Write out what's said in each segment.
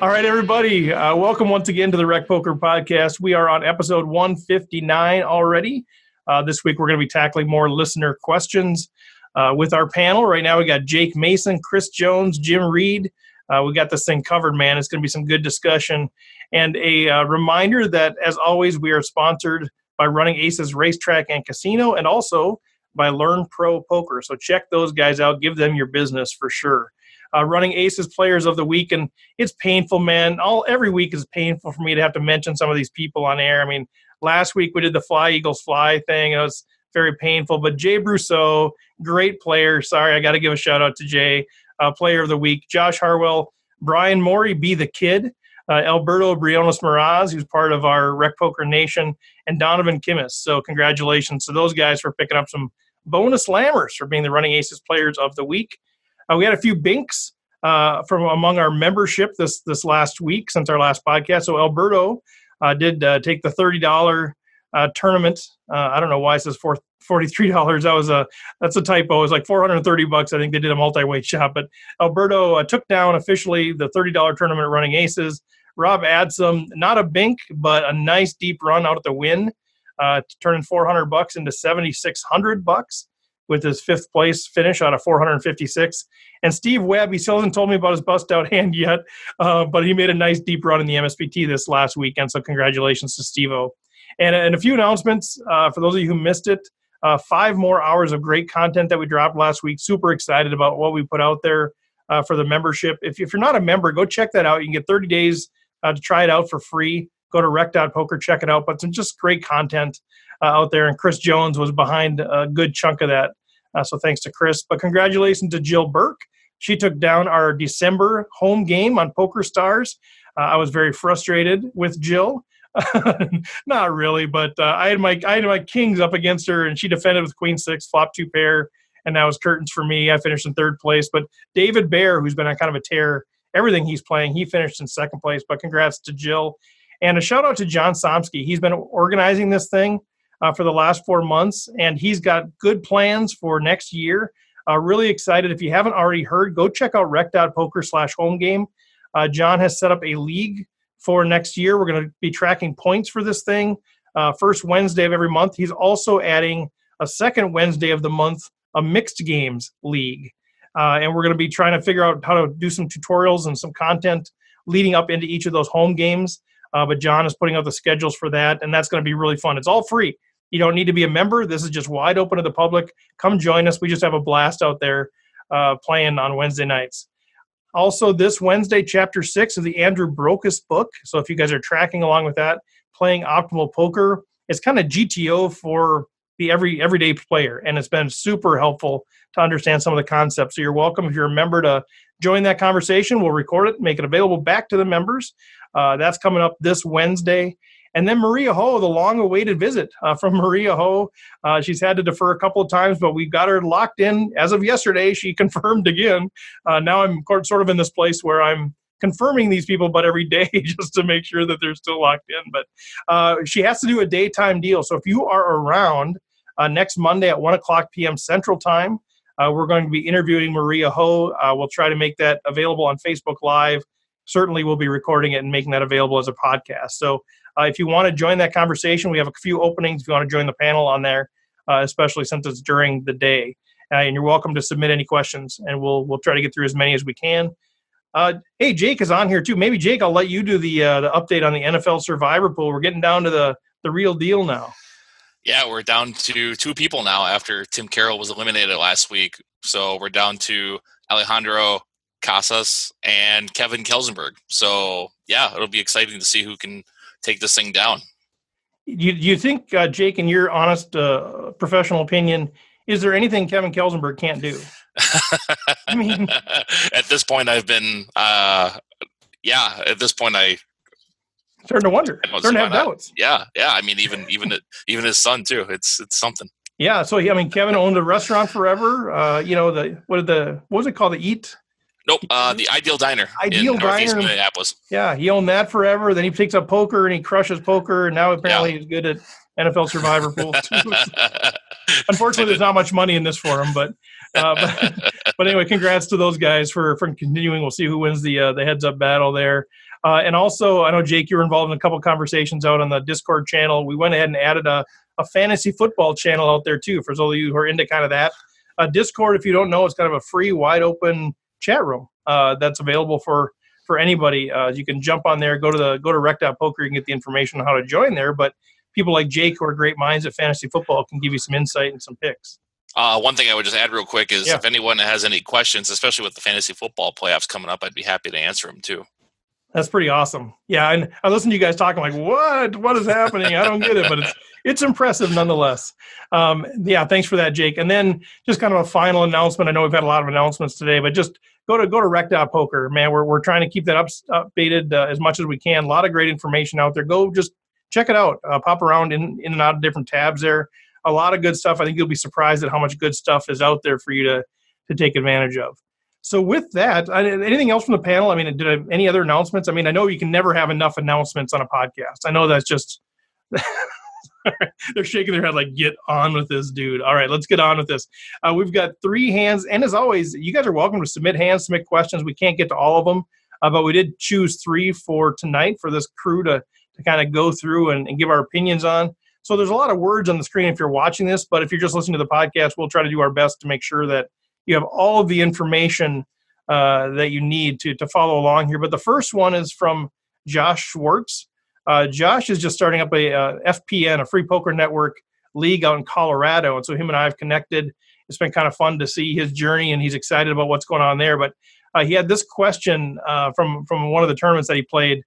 All right, everybody. Welcome once again to the RecPoker podcast. We are on episode 159 already. This week, we're going to be tackling more listener questions with our panel. Right now, we got Jake Mason, Chris Jones, Jim Reid. We got this thing covered, man. It's going to be some good discussion. And a reminder that, as always, we are sponsored by Running Aces Racetrack and Casino and also by Learn Pro Poker. So check those guys out. Give them your business for sure. Running Aces Players of the Week, and it's painful, man. Every week is painful for me to have to mention some of these people on air. I mean, last week we did the Fly Eagles Fly thing. It was very painful. But Jay Brousseau, great player. Sorry, I got to give a shout-out to Jay. Player of the Week. Josh Harwell, Brian Morey, Be the Kid. Alberto Briones-Moraz, who's part of our RecPoker Nation, and Donovan Kimmis. So congratulations to those guys for picking up some bonus lammers for being the Running Aces Players of the Week. We had a few binks from among our membership this last week since our last podcast. So Alberto did take the $30 tournament. I don't know why it says $43. That's a typo. It was like $430. I think they did a multi-weight shot. But Alberto took down officially the $30 tournament at Running Aces. Rob Adsem, not a bink, but a nice deep run out at the win, turning $400 into $7,600 with his fifth place finish out of 456. And Steve Webb, he still hasn't told me about his bust-out hand yet, but he made a nice deep run in the MSPT this last weekend, so congratulations to Steve-O. And a few announcements for those of you who missed it. 5 more hours of great content that we dropped last week. Super excited about what we put out there for the membership. If you're not a member, go check that out. You can get 30 days to try it out for free. Go to rec.poker, check it out. But some just great content out there. And Chris Jones was behind a good chunk of that. So thanks to Chris. But congratulations to Jill Burke. She took down our December home game on Poker Stars. I was very frustrated with Jill. Not really, but I had my kings up against her, and she defended with queen six, flop 2 pair, and that was curtains for me. I finished in third place. But David Baer, who's been on kind of a tear, everything he's playing, he finished in second place. But congrats to Jill. And a shout out to John Somsky. He's been organizing this thing for the last 4 months, and he's got good plans for next year. Really excited. If you haven't already heard, go check out rec.poker/homegame. John has set up a league for next year. We're going to be tracking points for this thing. First Wednesday of every month. He's also adding a second Wednesday of the month, a mixed games league. And we're going to be trying to figure out how to do some tutorials and some content leading up into each of those home games. But John is putting out the schedules for that, and that's going to be really fun. It's all free. You don't need to be a member. This is just wide open to the public. Come join us. We just have a blast out there playing on Wednesday nights. Also, this Wednesday, Chapter 6 of the Andrew Brokus book. So if you guys are tracking along with that, Playing Optimal Poker, it's kind of GTO for the everyday player, and it's been super helpful to understand some of the concepts. So you're welcome, if you're a member, to join that conversation. We'll record it, make it available back to the members. That's coming up this Wednesday. And then Maria Ho, the long-awaited visit from Maria Ho. She's had to defer a couple of times, but we got her locked in. As of yesterday, she confirmed again. Now I'm sort of in this place where I'm confirming these people, but every day just to make sure that they're still locked in. But she has to do a daytime deal. So if you are around next Monday at 1 o'clock p.m. Central Time, we're going to be interviewing Maria Ho. We'll try to make that available on Facebook Live. Certainly we'll be recording it and making that available as a podcast. So if you want to join that conversation, we have a few openings. If you want to join the panel on there, especially since it's during the day. And you're welcome to submit any questions, and we'll try to get through as many as we can. Hey, Jake is on here too. Maybe, Jake, I'll let you do the update on the NFL Survivor Pool. We're getting down to the real deal now. Yeah, we're down to 2 people now after Tim Carroll was eliminated last week. So we're down to Alejandro Casas and Kevin Kelsenberg. So, yeah, it'll be exciting to see who can take this thing down. You think, Jake, in your honest professional opinion, is there anything Kevin Kelsenberg can't do? I mean, at this point, I've been, at this point, I starting to wonder, starting to have doubts. Yeah. I mean, even his son too. It's something. Yeah. So Kevin owned a restaurant forever. What was it called? The Eat. Nope, the Ideal Diner in Northeast Minneapolis. Yeah, he owned that forever. Then he picks up poker and he crushes poker, and now apparently he's good at NFL Survivor Pool too. Unfortunately, there's not much money in this for them, but anyway, congrats to those guys for continuing. We'll see who wins the heads up battle there. And also, I know, Jake, you were involved in a couple of conversations out on the Discord channel. We went ahead and added a fantasy football channel out there too, for those of you who are into kind of that. Discord, if you don't know, is kind of a free, wide open chat room that's available for anybody. You can jump on there, go to rec.poker, you can get the information on how to join there. But people like Jake, who are great minds at fantasy football, can give you some insight and some picks. One thing I would just add real quick is if anyone has any questions, especially with the fantasy football playoffs coming up, I'd be happy to answer them too. That's pretty awesome. Yeah, and I listen to you guys talking like, what is happening? I don't get it, but it's impressive nonetheless. Thanks for that, Jake. And then just kind of a final announcement. I know we've had a lot of announcements today, but just go to rec.poker, man. We're trying to keep that updated as much as we can. A lot of great information out there. Go just check it out. Pop around in and out of different tabs there. A lot of good stuff. I think you'll be surprised at how much good stuff is out there for you to take advantage of. So with that, anything else from the panel? I mean, any other announcements? I mean, I know you can never have enough announcements on a podcast. I know that's just – they're shaking their head like, get on with this, dude. All right, let's get on with this. We've got 3 hands. And as always, you guys are welcome to submit hands, submit questions. We can't get to all of them, but we did choose 3 for tonight for this crew to kind of go through and give our opinions on. So there's a lot of words on the screen if you're watching this, but if you're just listening to the podcast, we'll try to do our best to make sure that you have all of the information that you need to follow along here. But the first one is from Josh Schwartz. Josh is just starting up a FPN, a Free Poker Network league out in Colorado. And so him and I have connected. It's been kind of fun to see his journey, and he's excited about what's going on there. But he had this question from one of the tournaments that he played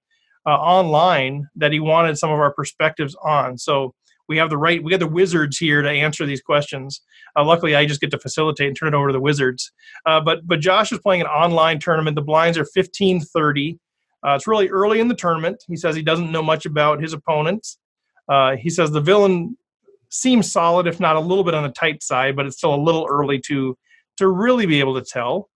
online that he wanted some of our perspectives on. So we have the wizards here to answer these questions. Luckily, I just get to facilitate and turn it over to the wizards. But Josh is playing an online tournament. The blinds are 15-30. It's really early in the tournament. He says he doesn't know much about his opponents. He says the villain seems solid, if not a little bit on the tight side, but it's still a little early to really be able to tell.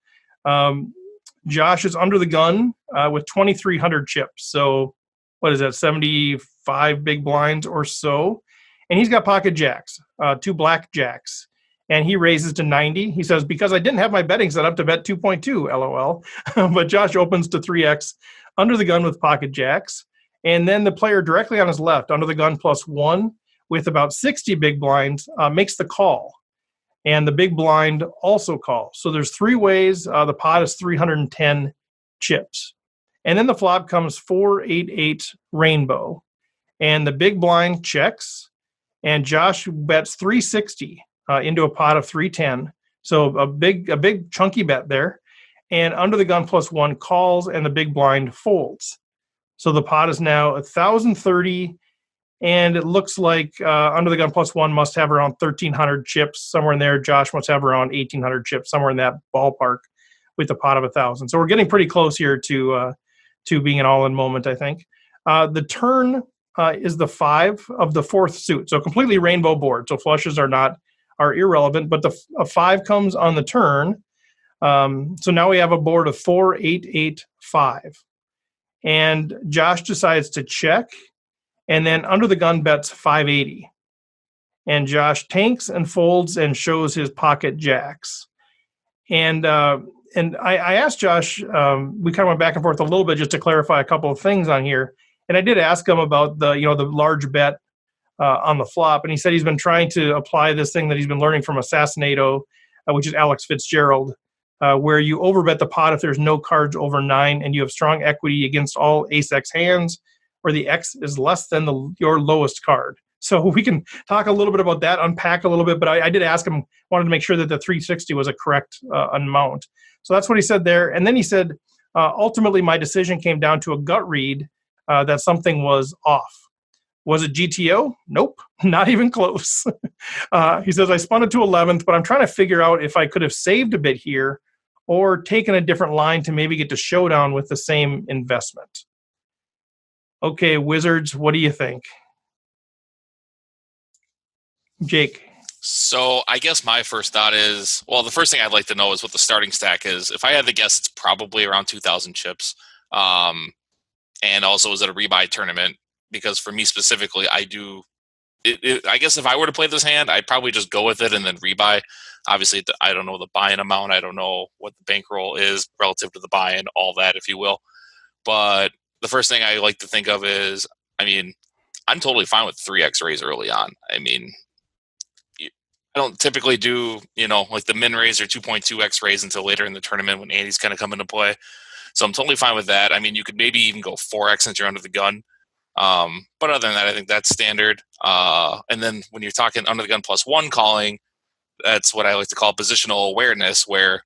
Josh is under the gun with 2,300 chips. So what is that, 75 big blinds or so? And he's got pocket jacks, 2 black jacks. And he raises to 90. He says, because I didn't have my betting set up to bet 2.2, LOL. But Josh opens to 3x under the gun with pocket jacks. And then the player directly on his left, under the gun +1, with about 60 big blinds, makes the call. And the big blind also calls. So there's 3 ways. The pot is 310 chips. And then the flop comes 4-8-8 rainbow. And the big blind checks. And Josh bets 360 into a pot of 310. So a big chunky bet there. And under the gun +1 calls, and the big blind folds. So the pot is now 1,030. And it looks like under the gun +1 must have around 1,300 chips, somewhere in there. Josh must have around 1,800 chips, somewhere in that ballpark, with a pot of 1,000. So we're getting pretty close here to being an all-in moment, I think. The turn is the 5 of the 4th suit, so completely rainbow board. So flushes are irrelevant, but a 5 comes on the turn. So now we have a board of 4-8-8-5, and Josh decides to check. And then under the gun bets 580. And Josh tanks and folds and shows his pocket jacks. And I asked Josh, we kind of went back and forth a little bit just to clarify a couple of things on here. And I did ask him about the large bet on the flop. And he said he's been trying to apply this thing that he's been learning from Assassinato, which is Alex Fitzgerald, where you overbet the pot if there's no cards over 9 and you have strong equity against all ace-X hands, where the X is less than your lowest card. So we can talk a little bit about that, unpack a little bit, but I did ask him, wanted to make sure that the 360 was a correct amount. So that's what he said there. And then he said, ultimately my decision came down to a gut read that something was off. Was it GTO? Nope, not even close. He says, I spun it to 11th, but I'm trying to figure out if I could have saved a bit here or taken a different line to maybe get to showdown with the same investment. Okay, Wizards, what do you think? Jake. So I guess my first thought is, well, the first thing I'd like to know is what the starting stack is. If I had to guess, it's probably around 2,000 chips. And also, is it a rebuy tournament? Because for me specifically, I do I guess if I were to play this hand, I'd probably just go with it and then rebuy. Obviously, I don't know the buy-in amount. I don't know what the bankroll is relative to the buy-in, all that, if you will. But the first thing I like to think of is, I mean, I'm totally fine with 3x raise early on. I mean, I don't typically do, like the min raise or 2.2x raise until later in the tournament when Andy's kind of come into play. So I'm totally fine with that. I mean, you could maybe even go 4x since you're under the gun. But other than that, I think that's standard. And then when you're talking under the gun +1 calling, that's what I like to call positional awareness, where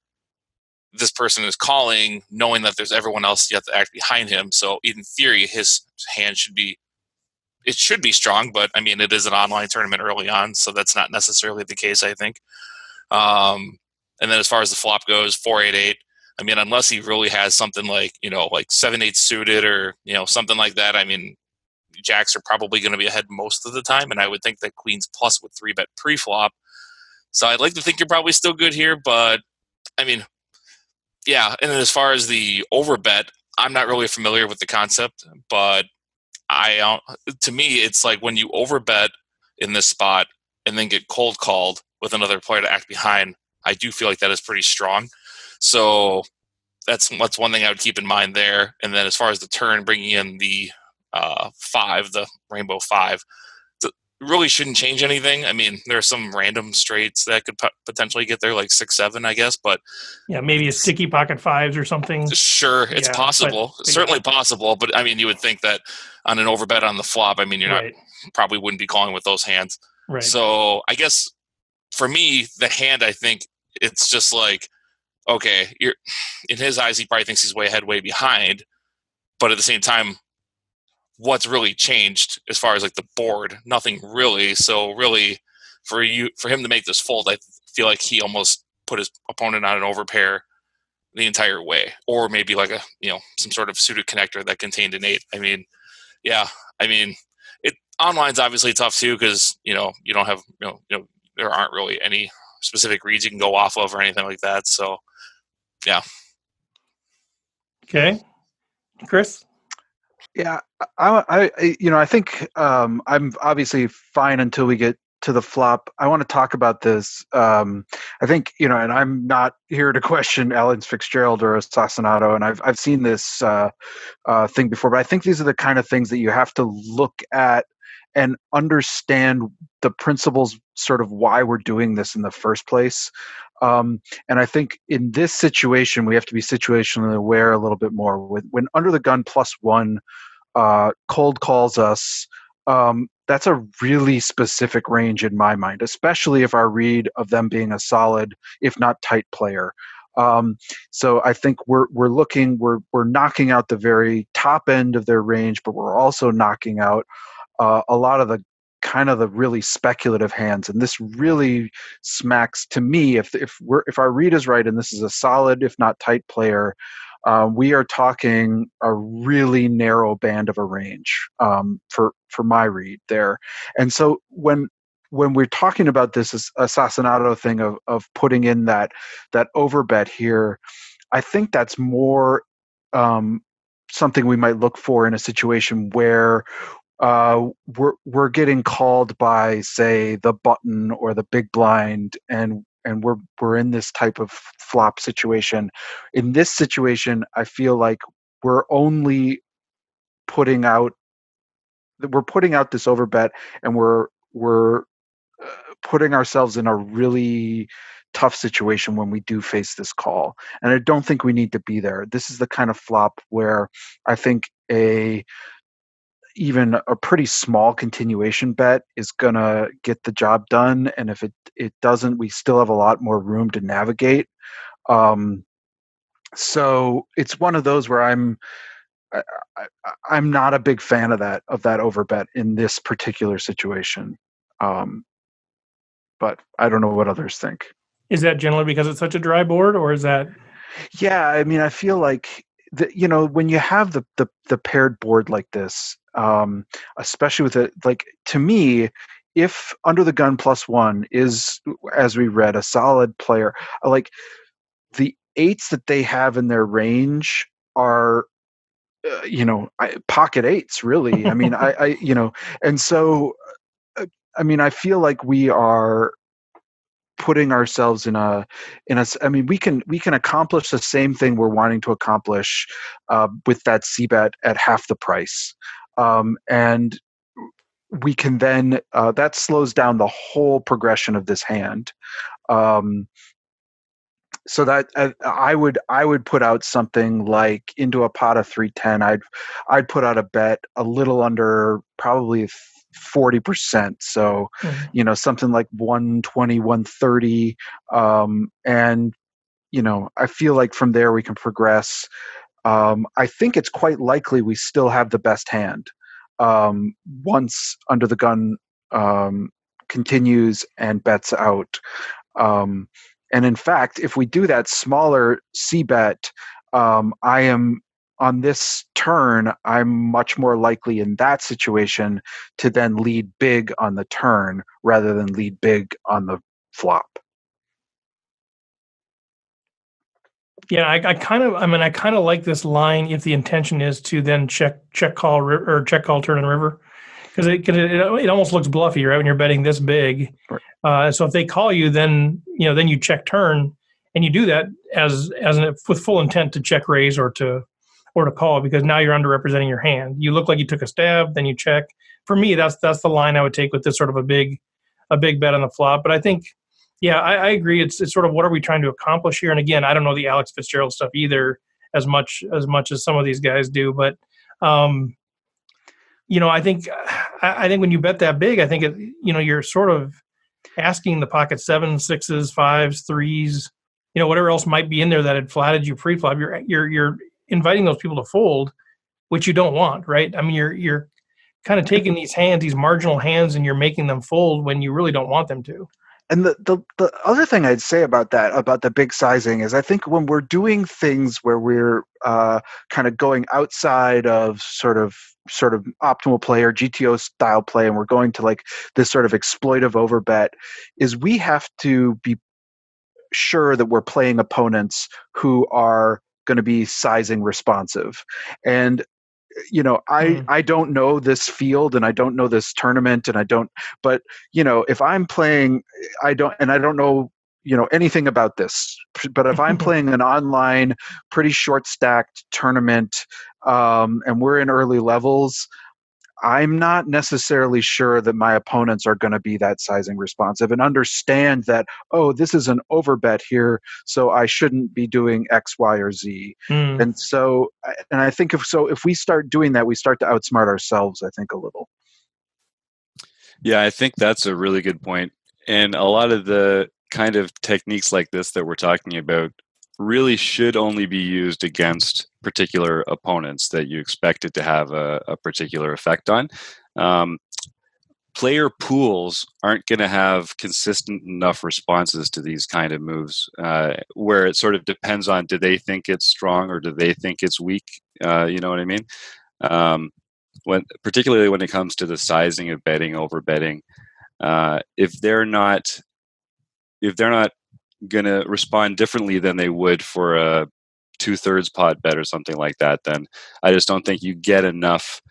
this person is calling knowing that there's everyone else yet to act behind him. So in theory, his hand should be strong, but I mean, it is an online tournament early on, so that's not necessarily the case, I think. And then as far as the flop goes, 4-8-8. I mean, unless he really has something like, like 7-8 suited or, something like that. I mean, jacks are probably going to be ahead most of the time, and I would think that queens plus would 3-bet pre-flop. So I'd like to think you're probably still good here, but I mean, yeah. And then as far as the overbet, I'm not really familiar with the concept, but to me, it's like when you overbet in this spot and then get cold called with another player to act behind, I do feel like that is pretty strong. So that's one thing I would keep in mind there. And then as far as the turn, bringing in the 5, the rainbow 5, really shouldn't change anything. I mean, there are some random straights that could potentially get there, like 6-7, I guess. But yeah, maybe a sticky pocket 5s or something. Sure, it's possible, certainly possible. But I mean, you would think that on an overbet on the flop, I mean, you're not probably wouldn't be calling with those hands. Right. So I guess for me, the hand, I think it's just like, okay, you're in his eyes, he probably thinks he's way ahead, way behind. But at the same time, what's really changed as far as like the board? Nothing really. So really, for him to make this fold, I feel like he almost put his opponent on an overpair the entire way, or maybe like a some sort of suited connector that contained an 8. I mean, yeah. I mean, it online's obviously tough too because you don't have there aren't really any specific reads you can go off of or anything like that. So yeah. Okay, Chris. Yeah, I think I'm obviously fine until we get to the flop. I want to talk about this. I think and I'm not here to question Alan Fitzgerald or Assassinato, and I've seen this thing before, but I think these are the kind of things that you have to look at and understand the principles, sort of why we're doing this in the first place. And I think in this situation, we have to be situationally aware a little bit more. When under the gun +1 cold calls us, that's a really specific range in my mind, especially if our read of them being a solid, if not tight player. So I think we're knocking out the very top end of their range, but we're also knocking out a lot of the kind of the really speculative hands. And this really smacks to me, if our read is right and this is a solid, if not tight player, we are talking a really narrow band of a range for my read there. And so when we're talking about this Assassinato thing of putting in that overbet here, I think that's more something we might look for in a situation where we're getting called by, say, the button or the big blind, and we're in this type of flop situation. In this situation, I feel like we're only putting out this overbet, and we're putting ourselves in a really tough situation when we do face this call. And I don't think we need to be there. This is the kind of flop where I think even a pretty small continuation bet is going to get the job done. And if it doesn't, we still have a lot more room to navigate. So it's one of those where I'm not a big fan of that overbet in this particular situation. But I don't know what others think. Is that generally because it's such a dry board, or is that? Yeah, I mean, I feel like when you have the paired board like this, especially with it, like, to me, if under the gun +1 is, as we read, a solid player, like the 8s that they have in their range are, pocket 8s, really. I mean, and so I mean, I feel like we are putting ourselves in a I mean, we can accomplish the same thing we're wanting to accomplish with that c-bet at half the price, and we can then that slows down the whole progression of this hand. So that I would put out something like into a pot of 310. I'd put out a bet a little under probably 40%. So, something like 120, 130. And, I feel like from there we can progress. I think it's quite likely we still have the best hand once Under the Gun continues and bets out. And in fact, if we do that smaller c-bet, I am on this turn, I'm much more likely in that situation to then lead big on the turn rather than lead big on the flop. Yeah, I kind of like this line if the intention is to then check call or check call turn and river, because it almost looks bluffy, right, when you're betting this big. Right. So if they call you, then then you check turn, and you do that with full intent to check raise or to call, because now you're underrepresenting your hand. You look like you took a stab, then you check. For me, that's the line I would take with this sort of a big bet on the flop. But I think, yeah, I agree. It's sort of, what are we trying to accomplish here? And again, I don't know the Alex Fitzgerald stuff either as much as some of these guys do. But I think when you bet that big, I think you're sort of asking the pocket 7s, 6s, 5s, 3s, whatever else might be in there that had flatted you pre-flop. You're inviting those people to fold, which you don't want, right? I mean, you're kind of taking these hands, these marginal hands, and you're making them fold when you really don't want them to. And the other thing I'd say about that, about the big sizing, is I think when we're doing things where we're kind of going outside of sort of optimal play or GTO style play, and we're going to like this sort of exploitive overbet, is we have to be sure that we're playing opponents who are going to be sizing responsive. And I don't know this field, and I don't know this tournament, and but if I'm playing, I don't know anything about this, but if I'm playing an online pretty short stacked tournament, and we're in early levels, I'm not necessarily sure that my opponents are going to be that sizing responsive and understand that, oh, this is an overbet here, so I shouldn't be doing X, Y, or Z. And so, and I think if we start doing that, we start to outsmart ourselves, I think, a little. Yeah, I think that's a really good point. And a lot of the kind of techniques like this that we're talking about really should only be used against particular opponents that you expect it to have a particular effect on. Player pools aren't going to have consistent enough responses to these kind of moves, where it sort of depends on, do they think it's strong or do they think it's weak? You know what I mean? Particularly when it comes to the sizing of betting, over betting, if they're not going to respond differently than they would for a 2/3 pot bet or something like that, then I just don't think you get enough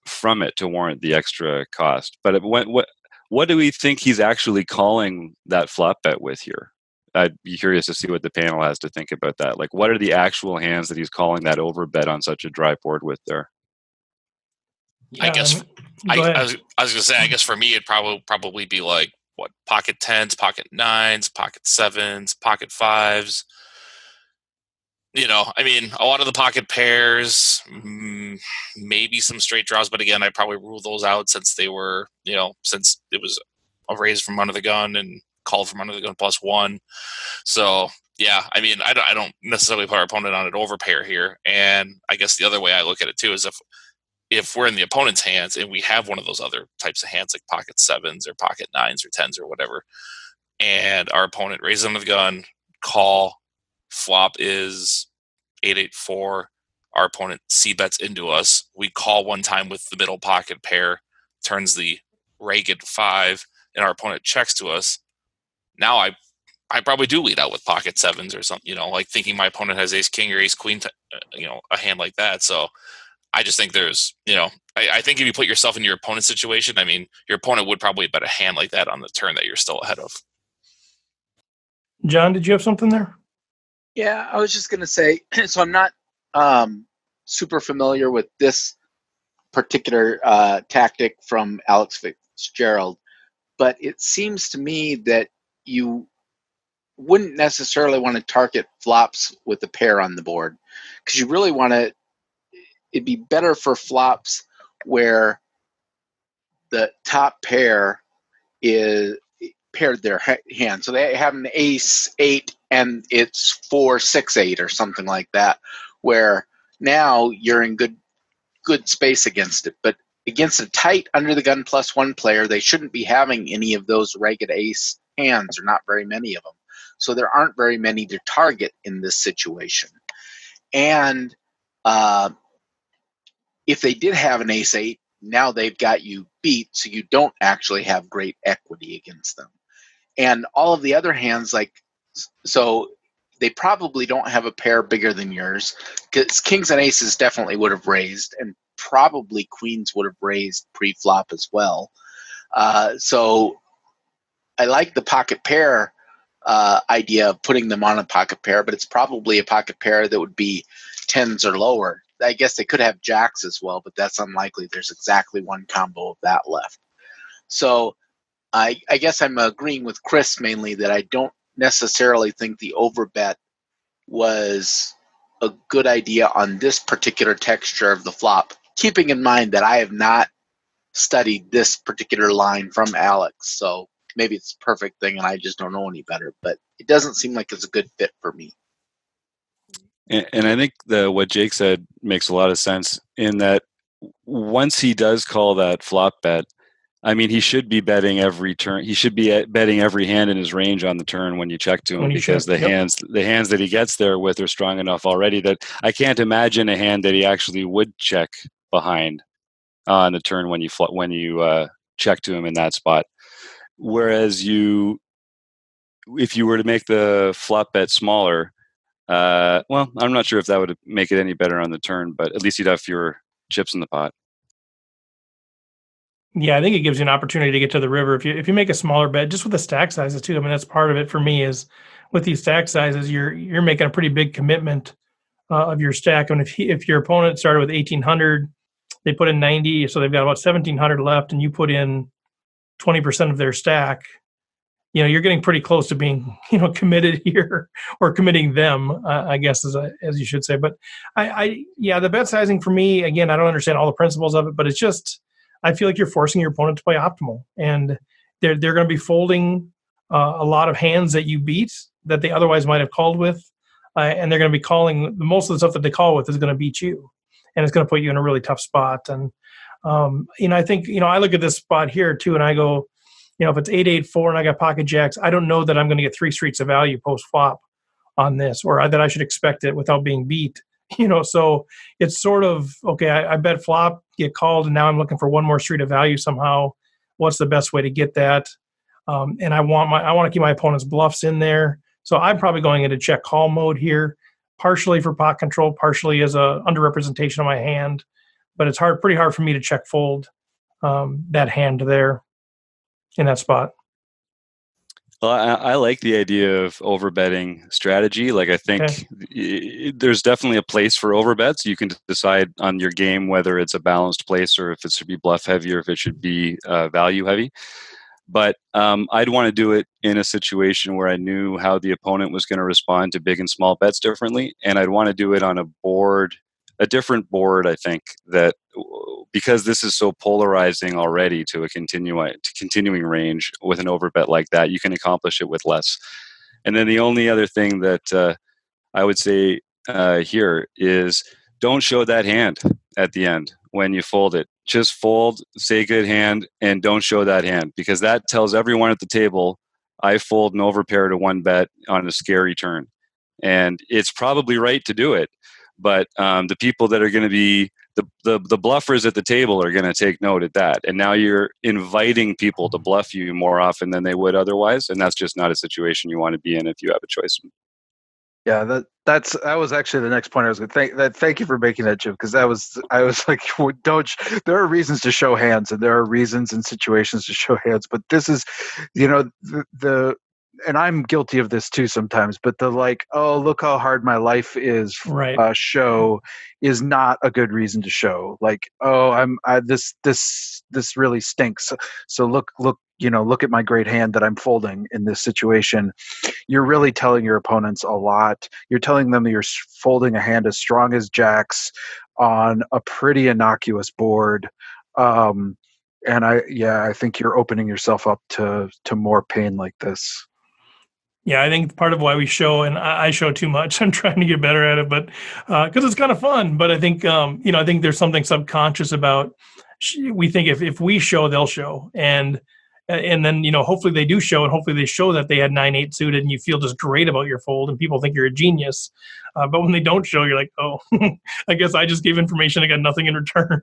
from it to warrant the extra cost. But what do we think he's actually calling that flop bet with here? I'd be curious to see what the panel has to think about that. Like, what are the actual hands that he's calling that over bet on such a dry board with there? Yeah, I was going to say, I guess for me, it'd probably be like, what, pocket 10s, pocket 9s, pocket 7s, pocket 5s. I mean, a lot of the pocket pairs, maybe some straight draws, but again, I probably rule those out since they were, since it was a raise from under the gun and called from under the gun +1. So yeah, I mean, I don't necessarily put our opponent on an overpair here. And I guess the other way I look at it too is if we're in the opponent's hands and we have one of those other types of hands, like pocket 7s or pocket 9s or 10s or whatever, and our opponent raises under the gun, call, flop is 8-8-4, our opponent c-bets into us, we call one time with the middle pocket pair, turns the ragged 5, and our opponent checks to us. Now I probably do lead out with pocket 7s or something, like thinking my opponent has ace king or ace queen, a hand like that. So I just think there's, I think if you put yourself in your opponent's situation, I mean, your opponent would probably bet a hand like that on the turn that you're still ahead of. John, did you have something there? Yeah, I was just going to say, so I'm not super familiar with this particular tactic from Alex Fitzgerald, but it seems to me that you wouldn't necessarily want to target flops with a pair on the board, because you really want to, it'd be better for flops where the top pair is paired their hand. So they have an ace 8 and it's 4 6 8 or something like that, where now you're in good space against it. But against a tight under the gun +1 player, they shouldn't be having any of those ragged ace hands, or not very many of them. So there aren't very many to target in this situation. And if they did have an ace 8, now they've got you beat, so you don't actually have great equity against them. And all of the other hands, so they probably don't have a pair bigger than yours, because kings and aces definitely would have raised, and probably queens would have raised pre-flop as well. So I like the pocket pair idea of putting them on a pocket pair, but it's probably a pocket pair that would be 10s or lower. I guess they could have jacks as well, but that's unlikely. There's exactly one combo of that left. So I guess I'm agreeing with Chris mainly that I don't necessarily think the overbet was a good idea on this particular texture of the flop, keeping in mind that I have not studied this particular line from Alex. So maybe it's the perfect thing and I just don't know any better, but it doesn't seem like it's a good fit for me. And I think what Jake said makes a lot of sense, in that once he does call that flop bet, I mean, he should be betting every turn. He should be betting every hand in his range on the turn when you check to him, because the hands that he gets there with are strong enough already that I can't imagine a hand that he actually would check behind on the turn when you check to him in that spot. Whereas if you were to make the flop bet smaller, well, I'm not sure if that would make it any better on the turn, but at least you'd have fewer chips in the pot. Yeah, I think it gives you an opportunity to get to the river if you make a smaller bet, just with the stack sizes too. I mean, that's part of it for me, is with these stack sizes, you're making a pretty big commitment of your stack. And if your opponent started with 1,800, they put in 90, so they've got about 1,700 left, and you put in 20% of their stack, you're getting pretty close to being, committed here, or committing them, I guess, as you should say. But the bet sizing for me, again, I don't understand all the principles of it, but it's just, I feel like you're forcing your opponent to play optimal, and they're going to be folding a lot of hands that you beat that they otherwise might have called with, and they're going to be calling, most of the stuff that they call with is going to beat you, and it's going to put you in a really tough spot. And I think, I look at this spot here too, and I go, if it's 8-8-4 and I got pocket jacks, I don't know that I'm going to get 3 streets of value post flop on this, or that I should expect it without being beat. So it's sort of, okay, I bet flop, get called, and now I'm looking for one more street of value somehow. What's the best way to get that? And I want to keep my opponent's bluffs in there. So I'm probably going into check call mode here, partially for pot control, partially as a underrepresentation of my hand. But it's pretty hard for me to check fold that hand there in that spot. Well, I like the idea of overbetting strategy. Like, I think there's definitely a place for overbets. You can decide on your game whether it's a balanced place, or if it should be bluff heavy, or if it should be value heavy. But I'd want to do it in a situation where I knew how the opponent was going to respond to big and small bets differently. And I'd want to do it on a different board, I think, that because this is so polarizing already to a continuing range, with an overbet like that, you can accomplish it with less. And then the only other thing that I would say here is, don't show that hand at the end when you fold it. Just fold, say good hand, and don't show that hand, because that tells everyone at the table, I fold an overpair to 1-bet on a scary turn. And it's probably right to do it. But the people that are going to be the bluffers at the table are going to take note of that. And now you're inviting people to bluff you more often than they would otherwise. And that's just not a situation you want to be in if you have a choice. Yeah, that was actually the next point I was going to thank you for making that, Jim, because I was like, there are reasons to show hands, and there are reasons and situations to show hands, but this is, the and I'm guilty of this too sometimes, but the like, oh, look how hard my life is, Right. show is not a good reason to show. Like, oh, this really stinks. So look, look at my great hand that I'm folding in this situation. You're really telling your opponents a lot. You're telling them that you're folding a hand as strong as jacks on a pretty innocuous board. And I think you're opening yourself up to more pain like this. Yeah, I think part of why we show, and I show too much. I'm trying to get better at it, but because it's kind of fun. But I think I think there's something subconscious about. We think if we show, they'll show, and then hopefully they do show, and hopefully they show that they had 9-8 suited, and you feel just great about your fold, and people think you're a genius. But when they don't show, you're like, oh, I guess I just gave information. I got nothing in return.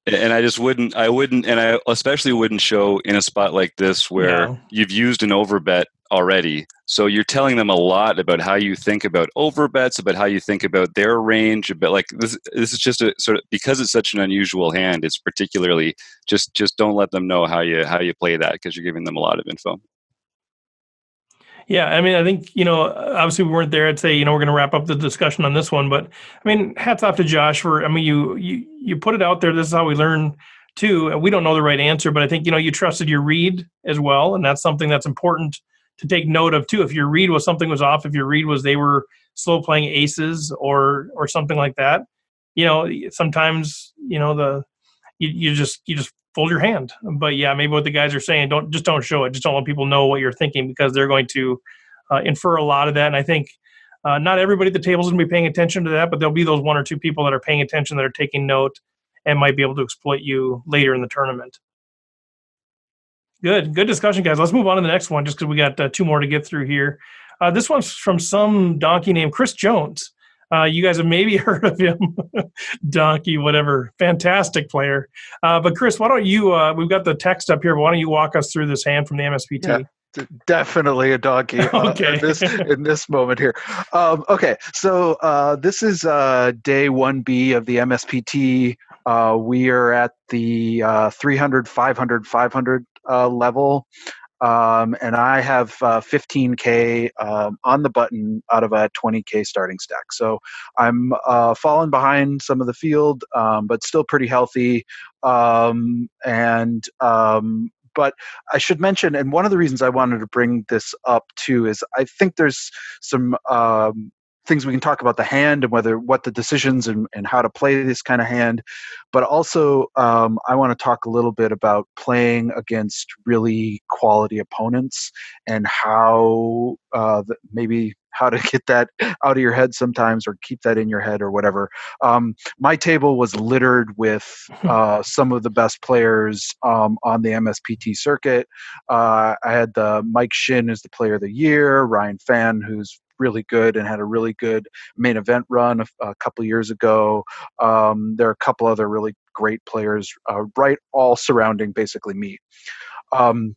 And I wouldn't, and I especially wouldn't show in a spot like this where you've used an overbet already. So you're telling them a lot about how you think about overbets, about how you think about their range. But like this is just a sort of, because it's such an unusual hand. It's particularly just don't let them know how you play that, because you're giving them a lot of info. Yeah, I mean, I think, obviously we weren't there. I'd say, we're going to wrap up the discussion on this one, but I mean, hats off to Josh for, I mean, you put it out there. This is how we learn too. We don't know the right answer, but I think, you trusted your read as well. And that's something that's important to take note of too. If your read was something was off, if your read was they were slow playing aces or something like that, sometimes, you just fold your hand. But yeah, maybe what the guys are saying, don't show it. Just don't let people know what you're thinking, because they're going to infer a lot of that. And I think not everybody at the table is going to be paying attention to that, but there'll be those one or two people that are paying attention, that are taking note, and might be able to exploit you later in the tournament. Good discussion, guys. Let's move on to the next one, just because we got two more to get through here. This one's from some donkey named Chris Jones. You guys have maybe heard of him. Donkey, whatever. Fantastic player. But Chris, why don't you, we've got the text up here, but why don't you walk us through this hand from the MSPT? Yeah, definitely a donkey Okay. in this moment here. Okay, so this is day 1B of the MSPT. We are at the 300, 500, 500 level. And I have 15K on the button out of a 20K starting stack. So I'm falling behind some of the field, but still pretty healthy. But I should mention, and one of the reasons I wanted to bring this up too is I think there's some things we can talk about the hand and what the decisions and how to play this kind of hand. But also, I want to talk a little bit about playing against really quality opponents and how maybe how to get that out of your head sometimes, or keep that in your head, or whatever. My table was littered with some of the best players on the MSPT circuit. I had Mike Shin as the player of the year, Ryan Fan, who's really good and had a really good main event run a couple years ago. There are a couple other really great players, all surrounding basically me. And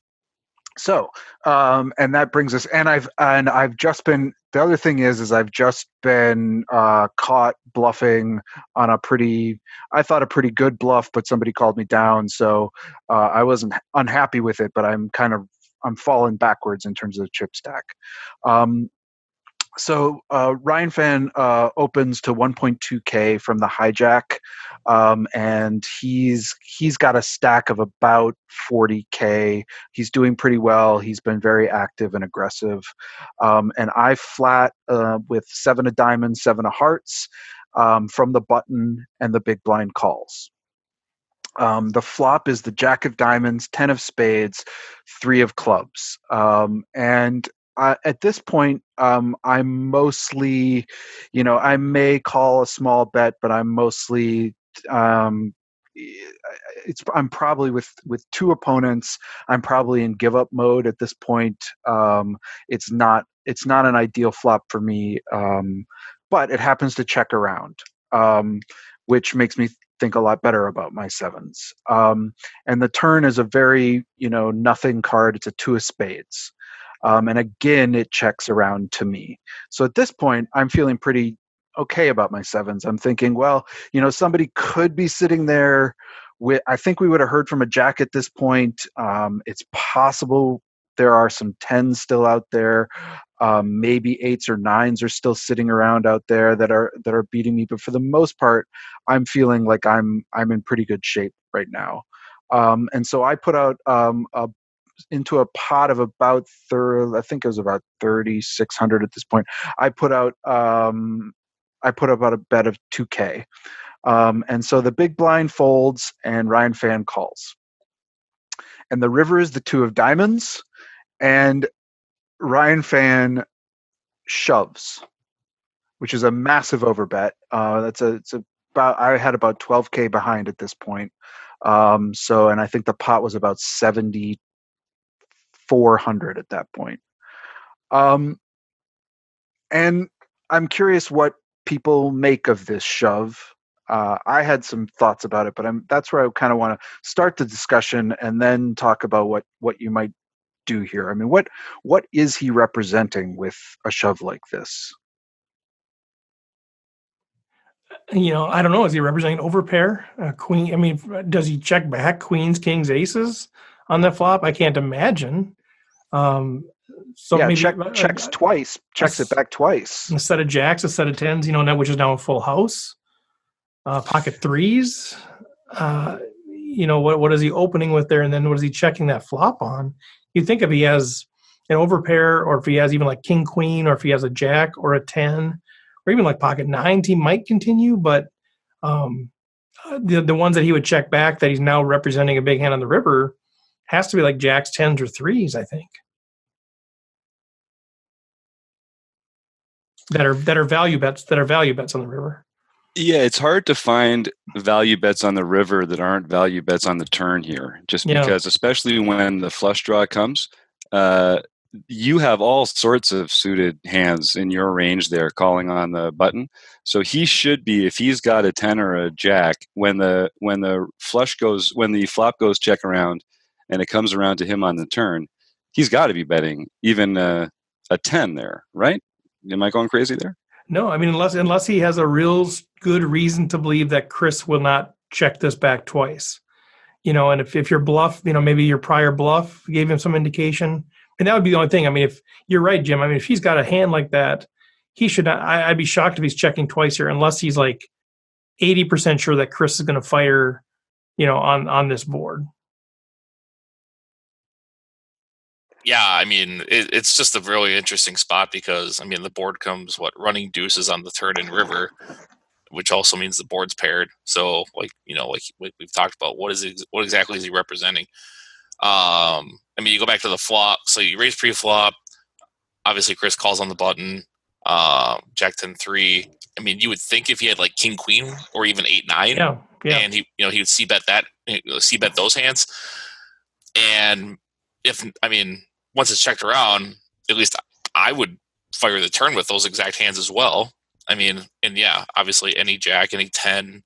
that brings us, and I've just been, the other thing is I've just been caught bluffing on a pretty good bluff, but somebody called me down. So I wasn't unhappy with it, but I'm falling backwards in terms of the chip stack. So Ryan Fan opens to 1.2K from the hijack, and he's got a stack of about 40K. He's doing pretty well. He's been very active and aggressive. And I flat with 7 of diamonds, 7 of hearts from the button, and the big blind calls. The flop is the jack of diamonds, 10 of spades, 3 of clubs. And at this point, I'm mostly, I may call a small bet, but I'm mostly, I'm probably with 2 opponents. I'm probably in give up mode at this point. It's not an ideal flop for me, but it happens to check around, which makes me think a lot better about my 7s. And the turn is a very, nothing card. It's a 2 of spades. And again, it checks around to me. So at this point, I'm feeling pretty okay about my sevens. I'm thinking, well, somebody could be sitting there with, I think we would have heard from a jack at this point. It's possible there are some tens still out there. Maybe eights or nines are still sitting around out there that are beating me. But for the most part, I'm feeling like I'm in pretty good shape right now. And so I put out into a pot of about I think it was about 3,600 at this point. I put out about a bet of 2K. And so the big blind folds and Ryan Fan calls. And the river is the 2 of diamonds, and Ryan Fan shoves, which is a massive overbet. It's about, I had about 12K behind at this point. And I think the pot was about 7,400 at that point. And I'm curious what people make of this shove. I had some thoughts about it, but that's where I kind of want to start the discussion and then talk about what you might do here. I mean, what is he representing with a shove like this? I don't know. Is he representing overpair? Queen? I mean, does he check back queens, kings, aces on the flop? I can't imagine. So yeah, maybe checks twice, checks it back twice. A set of jacks, a set of tens, which is now a full house. Pocket threes. What is he opening with there, and then what is he checking that flop on? You think if he has an overpair, or if he has even like king queen, or if he has a jack or a 10, or even like pocket nines, he might continue. But the ones that he would check back that he's now representing a big hand on the river has to be like jacks, tens, or threes, I think. That are value bets on the river. Yeah, it's hard to find value bets on the river that aren't value bets on the turn here, just because, especially when the flush draw comes, you have all sorts of suited hands in your range there calling on the button. So he should be, if he's got a 10 or a jack, when the flop goes check around and it comes around to him on the turn, he's got to be betting even a 10 there, right? Am I going crazy there? No, I mean, unless he has a real good reason to believe that Chris will not check this back twice, and if your bluff, maybe your prior bluff gave him some indication, and that would be the only thing. I mean, if you're right, Jim, I mean, if he's got a hand like that, he should not, I'd be shocked if he's checking twice here, unless he's like 80% sure that Chris is going to fire, on this board. Yeah, I mean, it's just a really interesting spot because, I mean, the board comes, running deuces on the turn and river, which also means the board's paired. So, like we've talked about, what exactly is he representing? I mean, you go back to the flop. So you raise pre-flop. Obviously, Chris calls on the button. Jack 10-3. I mean, you would think if he had like king queen or even 8-9, and he would c-bet that, c-bet those hands. And once it's checked around, at least I would fire the turn with those exact hands as well. I mean, and yeah, obviously any jack, any 10,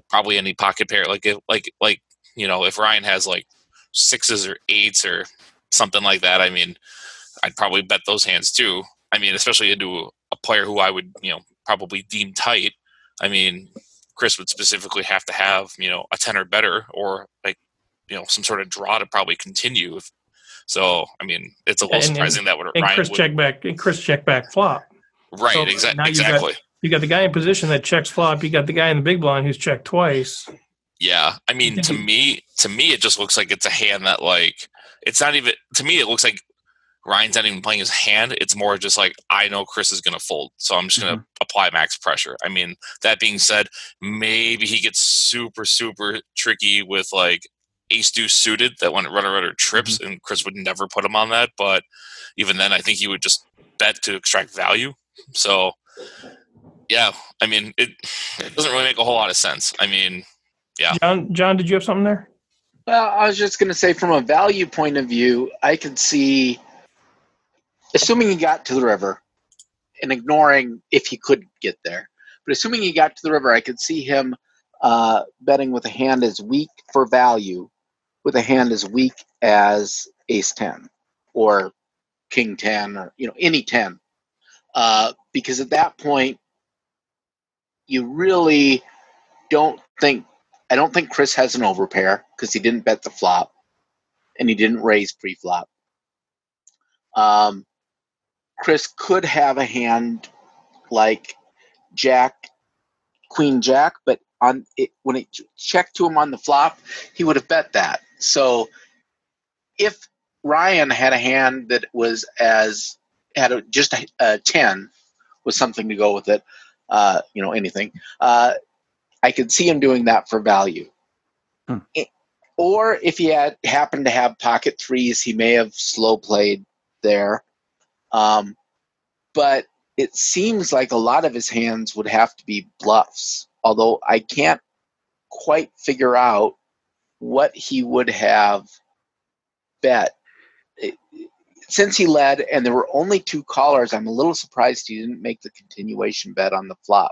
probably any pocket pair. If Ryan has like sixes or eights or something like that, I mean, I'd probably bet those hands too. I mean, especially into a player who I would, probably deem tight. I mean, Chris would specifically have to have, a 10 or better, or some sort of draw to probably continue. So, I mean, it's a little surprising that Ryan Chris check back flop. Right, so exactly. You got the guy in position that checks flop. You got the guy in the big blind who's checked twice. Yeah, I mean, to me, it just looks like it's a hand that, like, it's not even. To me, it looks like Ryan's not even playing his hand. It's more just like, I know Chris is going to fold, so I'm just going to apply max pressure. I mean, that being said, maybe he gets super, super tricky with like ace deuce suited that when runner trips, and Chris would never put him on that. But even then, I think he would just bet to extract value. So, yeah, I mean, it doesn't really make a whole lot of sense. I mean, yeah. John, did you have something there? Well, I was just going to say, from a value point of view, I could see, assuming he got to the river, and ignoring if he could get there, but assuming he got to the river, I could see him betting with a hand as weak for value, with a hand as weak as ace 10 or king 10 or any 10, because at that point you really I don't think Chris has an overpair because he didn't bet the flop and he didn't raise pre-flop. Chris could have a hand like Queen Jack, but when it checked to him on the flop, he would have bet that. So if Ryan had a hand that was just a 10 with something to go with it, anything, I could see him doing that for value. Or if he happened to have pocket threes, he may have slow played there. But it seems like a lot of his hands would have to be bluffs, although I can't quite figure out what he would have bet. Since he led and there were only 2 callers, I'm a little surprised he didn't make the continuation bet on the flop.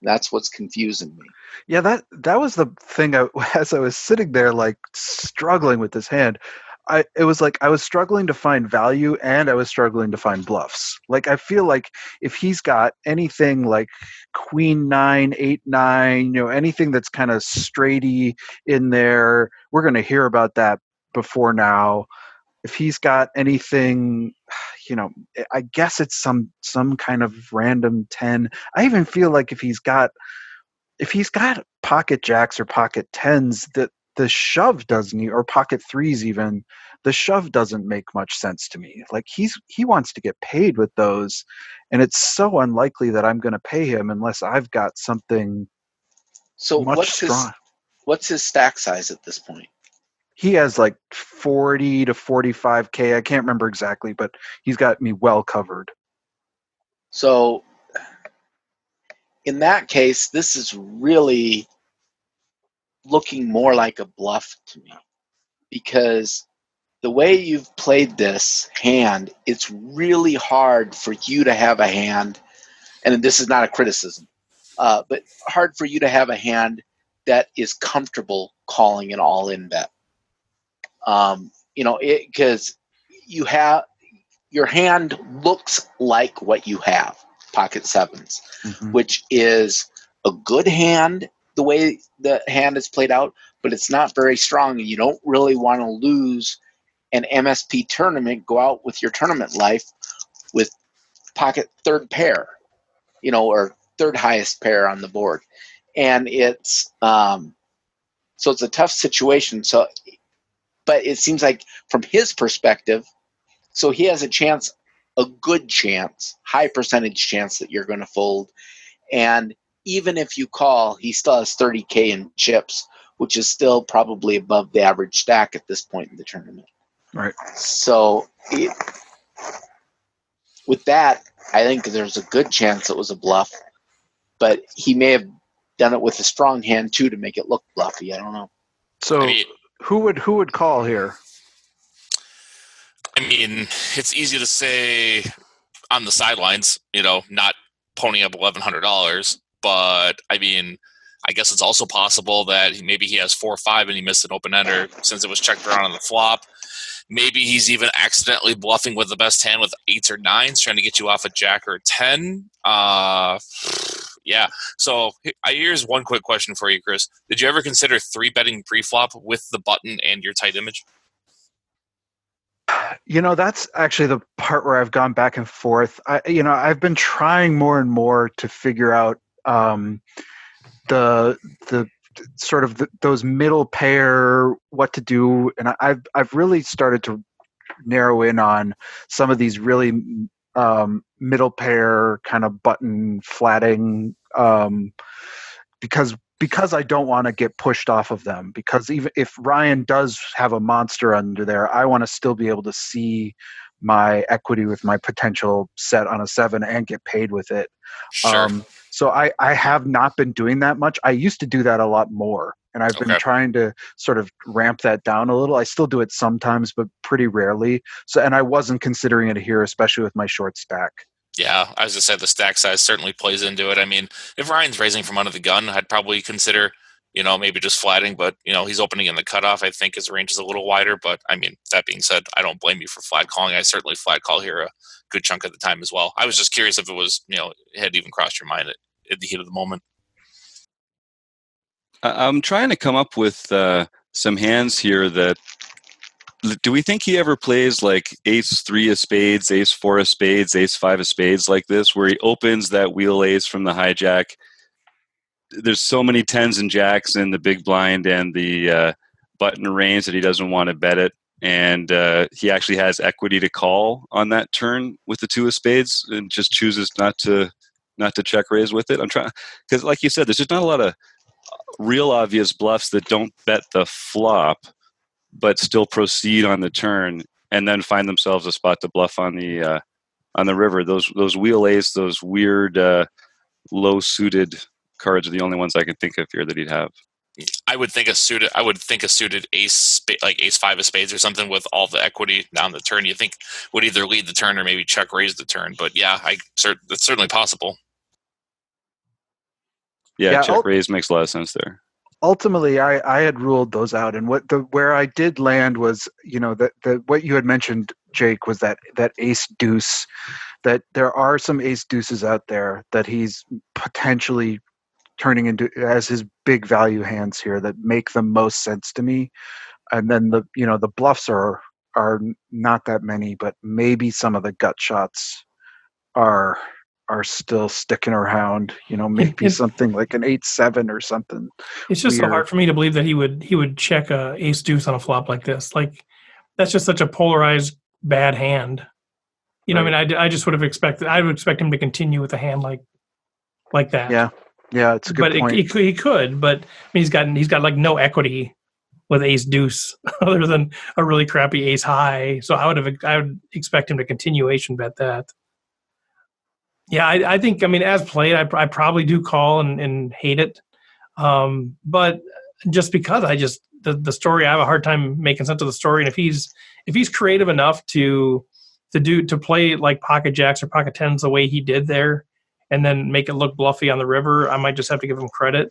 That's what's confusing me. Yeah, that was the thing. As I was sitting there, like struggling with this hand, it was like I was struggling to find value and I was struggling to find bluffs. Like I feel like if he's got anything like Queen 9, 8, 9, anything that's kind of straighty in there, we're going to hear about that before now. If he's got anything, I guess it's some kind of random 10. I even feel like if he's got pocket jacks or pocket 10s, that the shove doesn't, or pocket 3s even, the shove doesn't make much sense to me. Like he wants to get paid with those, and it's so unlikely that I'm going to pay him unless I've got something much strong. What's his stack size at this point? He has like 40 to 45K. I can't remember exactly, but he's got me well covered. So in that case, this is really looking more like a bluff to me, because the way you've played this hand, it's really hard for you to have a hand, and this is not a criticism, but hard for you to have a hand that is comfortable calling an all-in bet. Because your hand looks like what you have, pocket 7s, which is a good hand the way the hand is played out, but it's not very strong, and you don't really want to lose an MSP tournament, go out with your tournament life with pocket 3rd pair, or 3rd highest pair on the board. And it's so it's a tough situation. So, but it seems like from his perspective, so he has a good chance, high percentage chance that you're going to fold. And even if you call, he still has 30K in chips, which is still probably above the average stack at this point in the tournament. Right. So with that, I think there's a good chance it was a bluff, but he may have done it with a strong hand too to make it look bluffy. I don't know. So who would call here? I mean, it's easy to say on the sidelines, not ponying up $1,100, but I mean, I guess it's also possible that maybe he has 4 or 5 and he missed an open ender since it was checked around on the flop. Maybe he's even accidentally bluffing with the best hand with 8s or 9s, trying to get you off a jack or a 10. Yeah. So here's one quick question for you, Chris. Did you ever consider 3-betting pre-flop with the button and your tight image? That's actually the part where I've gone back and forth. I've been trying more and more to figure out the sort of those middle pair, what to do, and I've really started to narrow in on some of these really middle pair kind of button flatting, because I don't want to get pushed off of them, because even if Ryan does have a monster under there, I want to still be able to see my equity with my potential set on a 7 and get paid with it. Sure. So I have not been doing that much. I used to do that a lot more, and I've been trying to sort of ramp that down a little. I still do it sometimes, but pretty rarely. And I wasn't considering it here, especially with my short stack. Yeah, as I said, the stack size certainly plays into it. I mean, if Ryan's raising from under the gun, I'd probably consider maybe just flatting, but, he's opening in the cutoff. I think his range is a little wider, but I mean, that being said, I don't blame you for flat calling. I certainly flat call here a good chunk of the time as well. I was just curious if it was, it had even crossed your mind at the heat of the moment. I'm trying to come up with some hands here that, do we think he ever plays like ace 3 of spades, ace 4 of spades, ace 5 of spades like this, where he opens that wheel ace from the hijack? There's so many tens and jacks in the big blind and the button range that he doesn't want to bet it. And he actually has equity to call on that turn with the 2 of spades and just chooses not to check raise with it. I'm trying, because like you said, there's just not a lot of real obvious bluffs that don't bet the flop but still proceed on the turn and then find themselves a spot to bluff on the river. Those wheel ace, those weird low suited cards are the only ones I can think of here that he'd have. I would think a suited ace, like ace 5 of spades or something with all the equity down the turn, you think would either lead the turn or maybe check raise the turn. But yeah, that's certainly possible. Yeah, check raise makes a lot of sense there. Ultimately, I had ruled those out, and where I did land was, that what you had mentioned, Jake, was that ace deuce, that there are some ace deuces out there that he's potentially turning into as his big value hands here that make the most sense to me. And then the bluffs are not that many, but maybe some of the gut shots are still sticking around, maybe something like an 8-7 or something. It's just so hard for me to believe that he would check a ace deuce on a flop like this. Like, that's just such a polarized bad hand. Right. I mean, I just would have expected. I would expect him to continue with a hand like that. Yeah, it's a good point. But he could, but I mean, he's got like no equity with ace deuce other than a really crappy ace high. So I would expect him to continuation bet that. Yeah, I think, I mean, as played, I probably do call and hate it. But just because the story, I have a hard time making sense of the story. And if he's creative enough to play like pocket jacks or pocket tens the way he did there and then make it look bluffy on the river, I might just have to give him credit.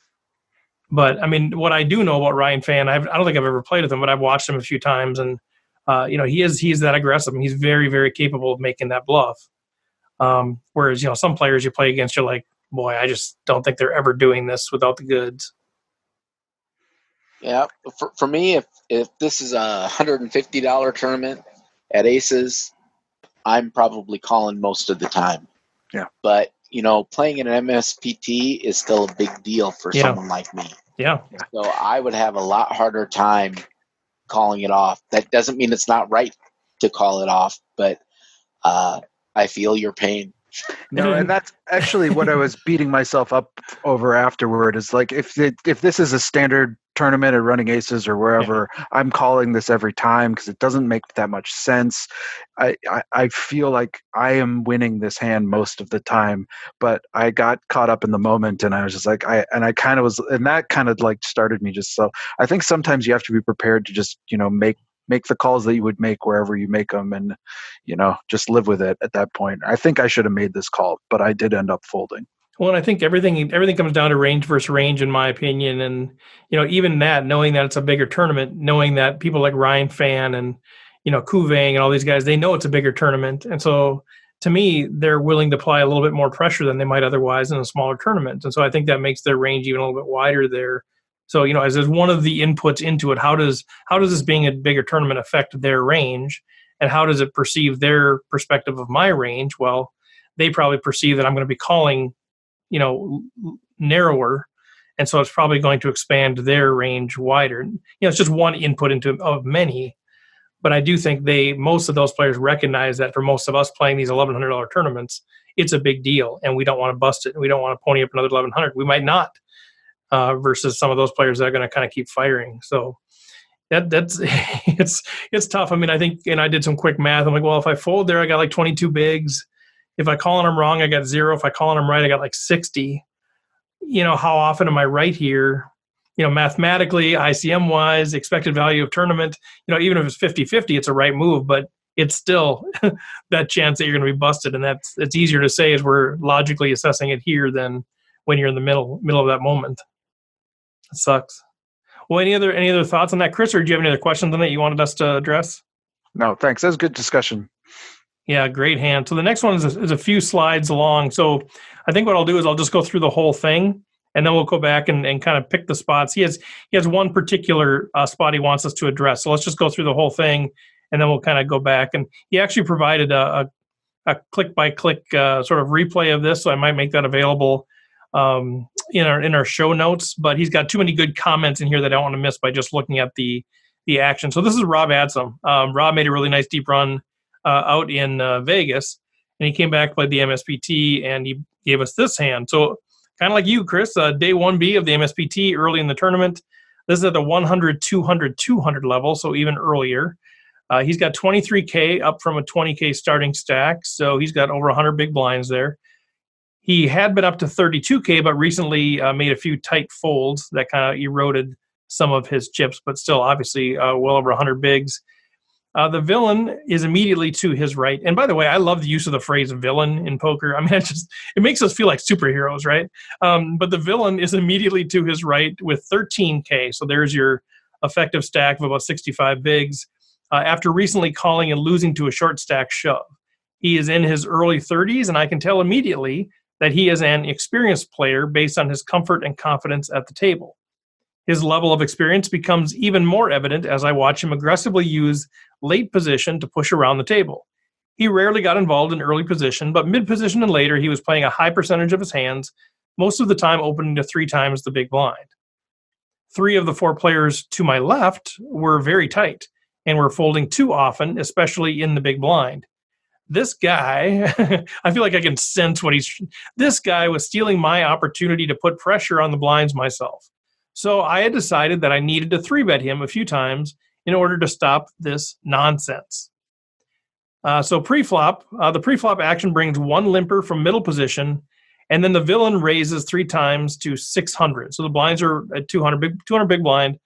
But I mean, what I do know about Ryan Fan, I don't think I've ever played with him, but I've watched him a few times, and he's that aggressive, and he's very, very capable of making that bluff. Whereas, some players you play against, you're like, boy, I just don't think they're ever doing this without the goods. Yeah, for me, if this is a $150 tournament at Aces, I'm probably calling most of the time. Yeah. But, playing in an MSPT is still a big deal for someone like me. Yeah. So I would have a lot harder time calling it off. That doesn't mean it's not right to call it off, but I feel your pain. No, and that's actually what I was beating myself up over afterward. Is like, if this is a standard tournament at Running Aces or wherever, I'm calling this every time because it doesn't make that much sense. I feel like I am winning this hand most of the time, but I got caught up in the moment, and I was just like, that kind of like started me just so. I think sometimes you have to be prepared to just make the calls that you would make wherever you make them, and just live with it at that point. I think I should have made this call, but I did end up folding. Well, and I think everything comes down to range versus range, in my opinion. And even that, knowing that it's a bigger tournament, knowing that people like Ryan Fan and Kuvang and all these guys, they know it's a bigger tournament, and so to me, they're willing to apply a little bit more pressure than they might otherwise in a smaller tournament. And so I think that makes their range even a little bit wider there. So, as one of the inputs into it, how does this being a bigger tournament affect their range, and how does it perceive their perspective of my range? Well, they probably perceive that I'm going to be calling, narrower, and so it's probably going to expand their range wider. It's just one input of many, but I do think most of those players recognize that for most of us playing these $1,100 tournaments, it's a big deal, and we don't want to bust it, and we don't want to pony up another $1,100. We might not. Versus some of those players that are going to kind of keep firing. So that's it's tough. I mean, I think, and I did some quick math. I'm like, well, if I fold there, I got like 22 bigs. If I call on them wrong, I got 0. If I call on them right, I got like 60. How often am I right here? Mathematically, ICM wise, expected value of tournament, even if it's 50-50, it's a right move, but it's still that chance that you're going to be busted. And it's easier to say as we're logically assessing it here than when you're in the middle of that moment. It sucks. Well, any other thoughts on that, Chris, or do you have any other questions on that you wanted us to address? No, thanks. That was a good discussion. Yeah, great hand. So the next one is a few slides long. So I think what I'll do is I'll just go through the whole thing, and then we'll go back and kind of pick the spots. He has one particular spot he wants us to address. So let's just go through the whole thing, and then we'll kind of go back. And he actually provided a click-by-click sort of replay of this, so I might make that available in our show notes. But he's got too many good comments in here that I don't want to miss by just looking at the action. So this is Rob Adsem. Rob made a really nice deep run out in Vegas, and he came back, played the MSPT, and he gave us this hand. So kind of like you, Chris, day 1B of the MSPT early in the tournament. This is at the 100, 200, 200 level, so even earlier. He's got 23K up from a 20K starting stack, so he's got over 100 big blinds there. He had been up to 32K, but recently made a few tight folds that kind of eroded some of his chips, but still obviously well over 100 bigs. The villain is immediately to his right. And by the way, I love the use of the phrase villain in poker. I mean, it makes us feel like superheroes, right? But the villain is immediately to his right with 13K. So there's your effective stack of about 65 bigs. After recently calling and losing to a short stack shove. He is in his early 30s, and I can tell immediately that he is an experienced player based on his comfort and confidence at the table. His level of experience becomes even more evident as I watch him aggressively use late position to push around the table. He rarely got involved in early position, but mid-position and later he was playing a high percentage of his hands, most of the time opening to 3 times the big blind. 3 of the 4 players to my left were very tight and were folding too often, especially in the big blind. This guy, I feel like I can sense this guy was stealing my opportunity to put pressure on the blinds myself. So I had decided that I needed to 3-bet him a few times in order to stop this nonsense. So pre-flop, the pre-flop action brings 1 limper from middle position, and then the villain raises 3 times to 600. So the blinds are at 200 big blind.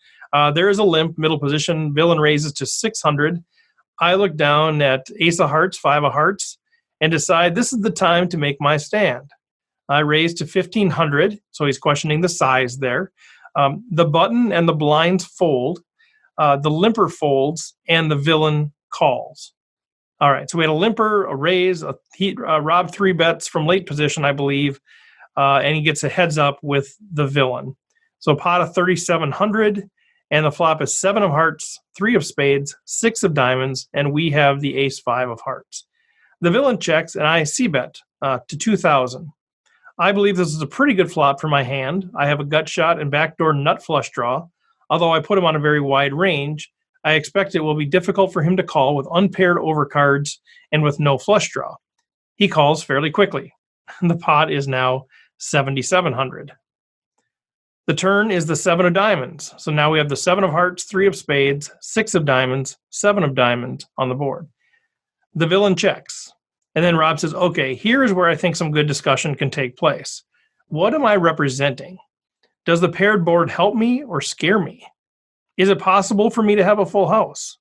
There is a limp, middle position. Villain raises to 600. I look down at ace of hearts, 5 of hearts, and decide this is the time to make my stand. I raise to 1,500, so he's questioning the size there. The button and the blinds fold. The limper folds, and the villain calls. All right, so we had a limper, a raise. Rob 3 bets from late position, I believe, and he gets a heads up with the villain. So pot of 3,700. And the flop is 7 of hearts, 3 of spades, 6 of diamonds, and we have the ace 5 of hearts. The villain checks, and I c-bet to 2,000. I believe this is a pretty good flop for my hand. I have a gut shot and backdoor nut flush draw. Although I put him on a very wide range, I expect it will be difficult for him to call with unpaired overcards and with no flush draw. He calls fairly quickly. The pot is now 7,700. The turn is the 7 of diamonds. So now we have the 7 of hearts, 3 of spades, 6 of diamonds, 7 of diamonds on the board. The villain checks. And then Rob says, okay, here is where I think some good discussion can take place. What am I representing? Does the paired board help me or scare me? Is it possible for me to have a full house?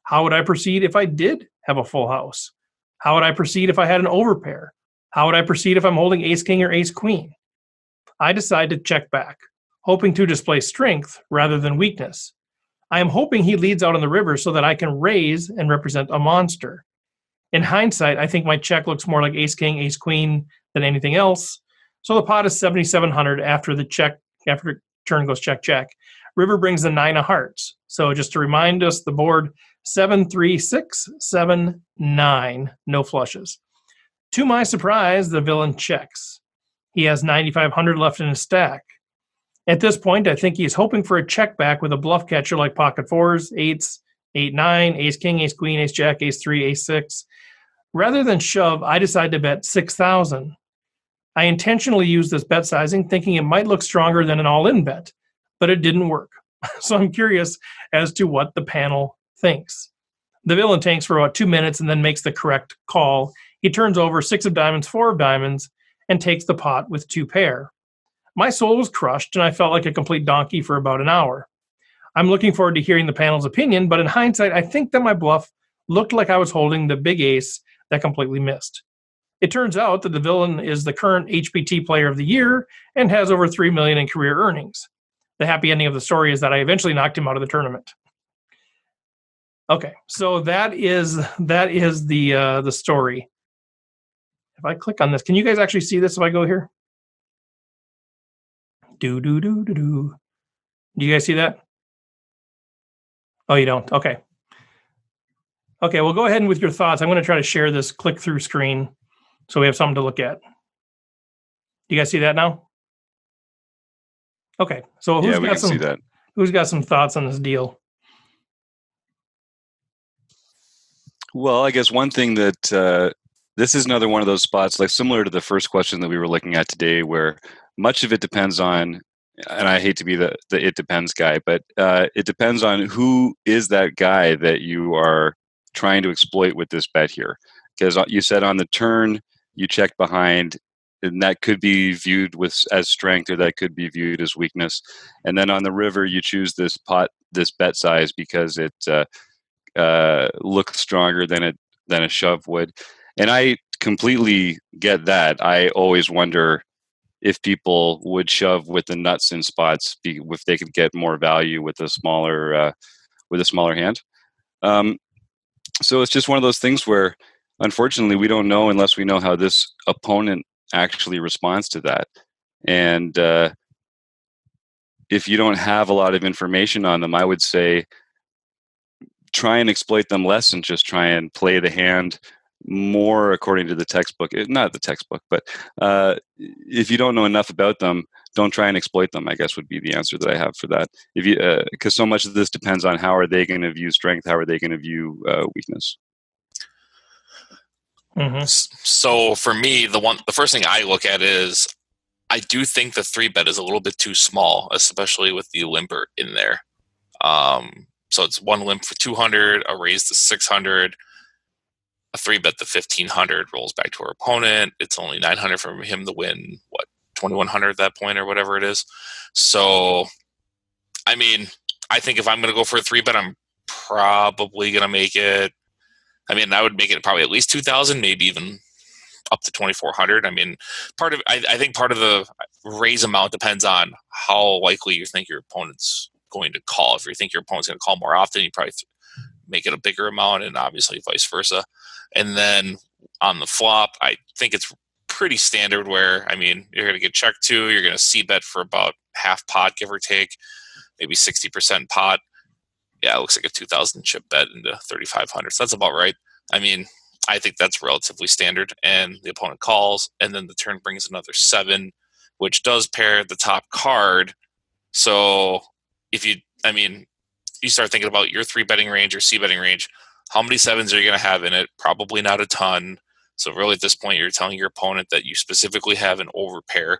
How would I proceed if I did have a full house? How would I proceed if I had an overpair? How would I proceed if I'm holding ace king or ace queen? I decide to check back, hoping to display strength rather than weakness. I am hoping he leads out on the river so that I can raise and represent a monster. In hindsight, I think my check looks more like ace king, ace queen than anything else. So the pot is 7,700 after turn goes check, check. River brings the 9 of hearts. So just to remind us, the board 7, 3, 6, 7, 9, no flushes. To my surprise, the villain checks. He has 9,500 left in his stack. At this point, I think he's hoping for a check back with a bluff catcher like pocket 4s, 8s, 8, 9, ace king, ace queen, ace jack, ace 3, ace 6. Rather than shove, I decide to bet 6,000. I intentionally used this bet sizing thinking it might look stronger than an all-in bet, but it didn't work. So I'm curious as to what the panel thinks. The villain tanks for about 2 minutes and then makes the correct call. He turns over 6 of diamonds, 4 of diamonds, and takes the pot with 2 pair. My soul was crushed, and I felt like a complete donkey for about an hour. I'm looking forward to hearing the panel's opinion, but in hindsight, I think that my bluff looked like I was holding the big ace that completely missed. It turns out that the villain is the current HPT player of the year and has over $3 million in career earnings. the happy ending of the story is that I eventually knocked him out of the tournament. Okay, so that is the story. If I click on this, can you guys actually see this if I go here? Do. Do you guys see that? Oh, you don't? Okay. Okay, well, go ahead and with your thoughts. I'm going to try to share this click-through screen so we have something to look at. Do you guys see that now? Okay, so Yeah, we can see that. Who's got some thoughts on this deal? Well, I guess one thing that this is another one of those spots, like similar to the first question that we were looking at today, where much of it depends on, and I hate to be the it depends guy, but it depends on who is that guy that you are trying to exploit with this bet here. Because you said on the turn, you check behind, and that could be viewed as strength, or that could be viewed as weakness. And then on the river, you choose this bet size because it looks stronger than a shove would. And I completely get that. I always wonder if people would shove with the nuts in spots if they could get more value with a smaller hand. So it's just one of those things where, unfortunately, we don't know unless we know how this opponent actually responds to that. And if you don't have a lot of information on them, I would say try and exploit them less and just try and play the hand more according to the textbook. Not the textbook, but if you don't know enough about them, don't try and exploit them, I guess would be the answer that I have for that. If you, because so much of this depends on how are they going to view strength, how are they going to view weakness. Mm-hmm. So for me, the first thing I look at is I do think the 3-bet is a little bit too small, especially with the limper in there. So it's one limp for 200, a raise to 600, a 3-bet to 1500 rolls back to our opponent. It's only 900 for him to win, 2100 at that point or whatever it is. So, I mean, I think if I'm going to go for a 3-bet, I'm probably going to make it. I mean, I would make it probably at least 2,000, maybe even up to 2,400. I mean, I think part of the raise amount depends on how likely you think your opponent's going to call. If you think your opponent's going to call more often, you probably make it a bigger amount, and obviously vice versa. And then on the flop, I think it's pretty standard where, I mean, you're going to get checked to, you're going to c-bet for about half pot, give or take, maybe 60% pot. Yeah, it looks like a 2,000 chip bet into 3,500. So that's about right. I mean, I think that's relatively standard. And the opponent calls, and then the turn brings another 7, which does pair the top card. So if you start thinking about your 3-betting range or c-betting range, how many 7s are you going to have in it? Probably not a ton. So really at this point, you're telling your opponent that you specifically have an overpair.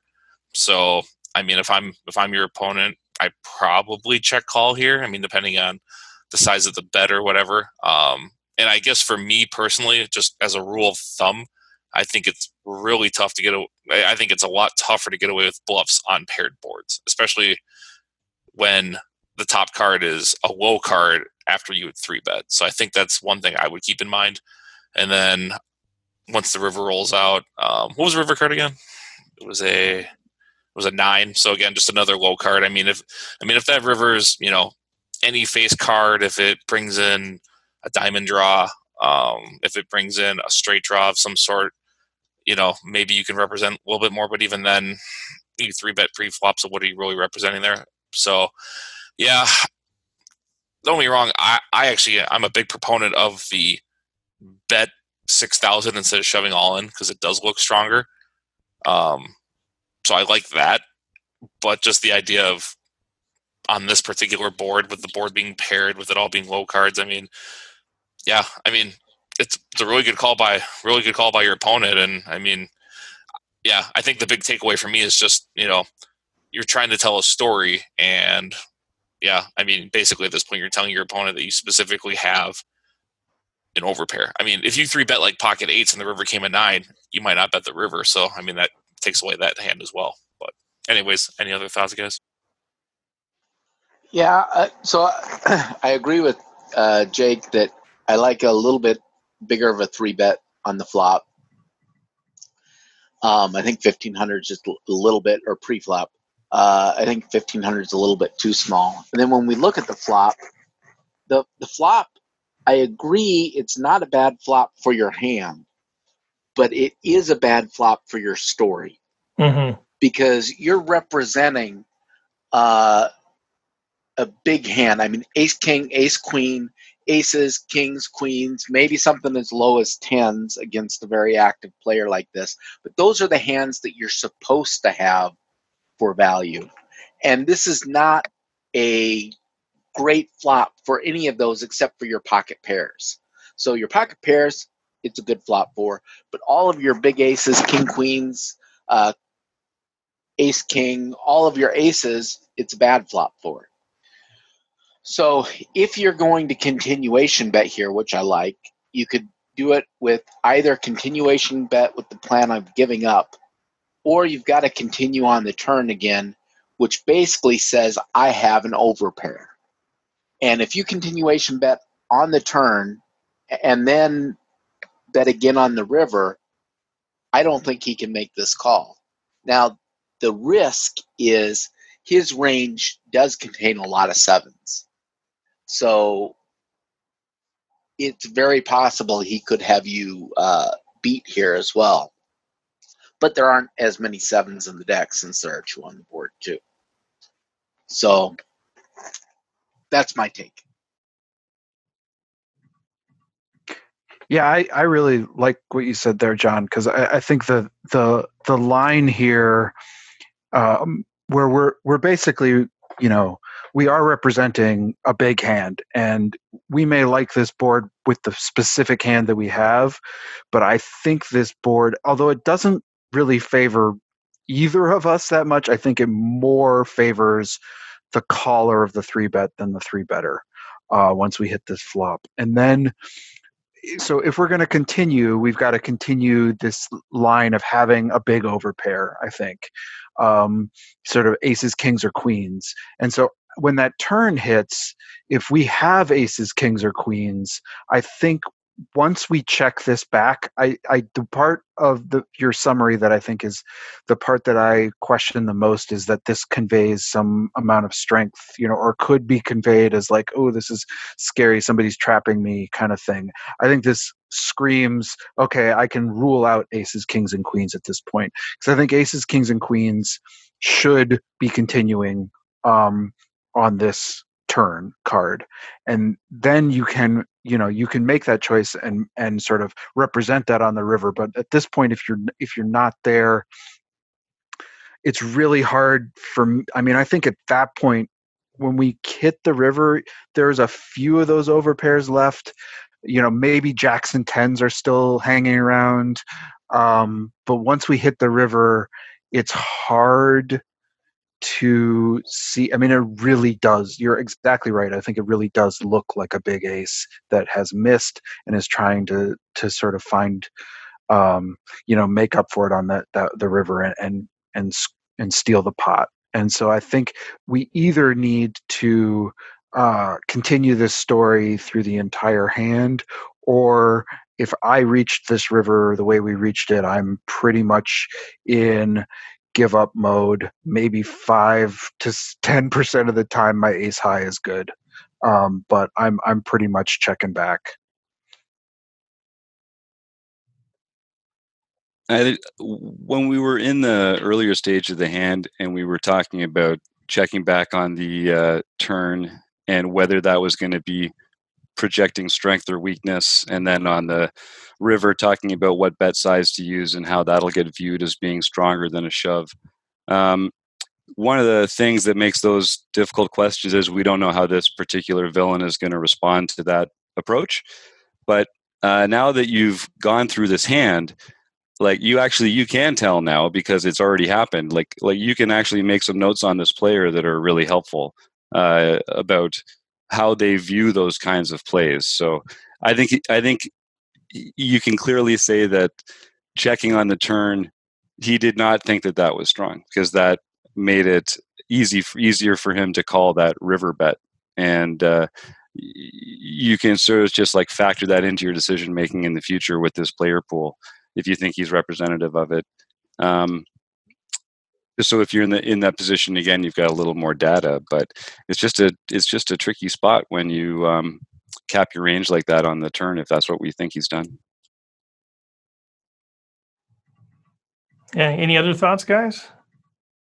So, I mean, if I'm your opponent, I probably check call here. I mean, depending on the size of the bet or whatever. And I guess for me personally, just as a rule of thumb, I think it's really tough to get away. I think it's a lot tougher to get away with bluffs on paired boards, especially when the top card is a low card after you would 3-bet. So I think that's one thing I would keep in mind. And then once the river rolls out, what was the river card again? It was a 9. So again, just another low card. I mean, if that river is, any face card, if it brings in a diamond draw, if it brings in a straight draw of some sort, maybe you can represent a little bit more, but even then you 3-bet pre-flop. So what are you really representing there? So yeah, don't get me wrong. I'm a big proponent of the bet 6,000 instead of shoving all in because it does look stronger. So I like that, but just the idea of on this particular board with the board being paired with it all being low cards. I mean, yeah, it's a really good call by your opponent. And I mean, yeah, I think the big takeaway for me is just, you're trying to tell a story, and yeah, I mean, basically at this point, you're telling your opponent that you specifically have an overpair. I mean, if you 3-bet like pocket 8s and the river came a 9, you might not bet the river. So, I mean, that takes away that hand as well. But anyways, any other thoughts, guys? Yeah, so I agree with Jake that I like a little bit bigger of a 3-bet on the flop. I think 1,500 is just a little bit, or pre-flop, I think 1500 is a little bit too small. And then when we look at the flop, the flop, I agree, it's not a bad flop for your hand, but it is a bad flop for your story because you're representing a big hand. I mean, ace, king, ace, queen, aces, kings, queens, maybe something as low as tens against a very active player like this. But those are the hands that you're supposed to have for value. And this is not a great flop for any of those except for your pocket pairs. So your pocket pairs, it's a good flop for, but all of your big aces, king, queens, ace, king, all of your aces, it's a bad flop for. So if you're going to continuation bet here, which I like, you could do it with either continuation bet with the plan of giving up, or you've got to continue on the turn again, which basically says I have an overpair. And if you continuation bet on the turn and then bet again on the river, I don't think he can make this call. Now, the risk is his range does contain a lot of sevens. So it's very possible he could have you beat here as well. But there aren't as many sevens in the deck since there are two on the board too. So that's my take. Yeah, I really like what you said there, John, because I think the line here where we're basically, we are representing a big hand, and we may like this board with the specific hand that we have, but I think this board, although it doesn't really favor either of us that much, I think it more favors the caller of the 3-bet than the 3-better once we hit this flop. And then, so if we're going to continue, we've got to continue this line of having a big overpair, I think. Sort of aces, kings, or queens. And so when that turn hits, if we have aces, kings, or queens, I think once we check this back, the part of your summary that I think is the part that I question the most is that this conveys some amount of strength, or could be conveyed as like, oh, this is scary, somebody's trapping me kind of thing. I think this screams, okay, I can rule out aces, kings, and queens at this point. Because I think aces, kings, and queens should be continuing on this turn card, and then you can make that choice and sort of represent that on the river. But at this point, if you're not there, it's really hard for, I think at that point when we hit the river, there's a few of those overpairs left. Maybe jacks and tens are still hanging around, but once we hit the river, it's hard to see. It really does. You're exactly right. I think it really does look like a big ace that has missed and is trying to sort of find, make up for it on the river and steal the pot. And so I think we either need to continue this story through the entire hand, or if I reached this river the way we reached it, I'm pretty much in give up mode. Maybe 5 to 10% of the time my ace high is good, but I'm pretty much checking back. When we were in the earlier stage of the hand and we were talking about checking back on the turn and whether that was going to be projecting strength or weakness, and then on the river talking about what bet size to use and how that'll get viewed as being stronger than a shove. One of the things that makes those difficult questions is we don't know how this particular villain is going to respond to that approach. But now that you've gone through this hand, like you can tell now because it's already happened. Like you can actually make some notes on this player that are really helpful about how they view those kinds of plays. So I think you can clearly say that checking on the turn, he did not think that was strong, because that made it easier for him to call that river bet. And you can sort of just like factor that into your decision making in the future with this player pool if you think he's representative of it. Just so if you're in that position again, you've got a little more data. But it's just a tricky spot when you cap your range like that on the turn, if that's what we think he's done. Yeah. Any other thoughts, guys?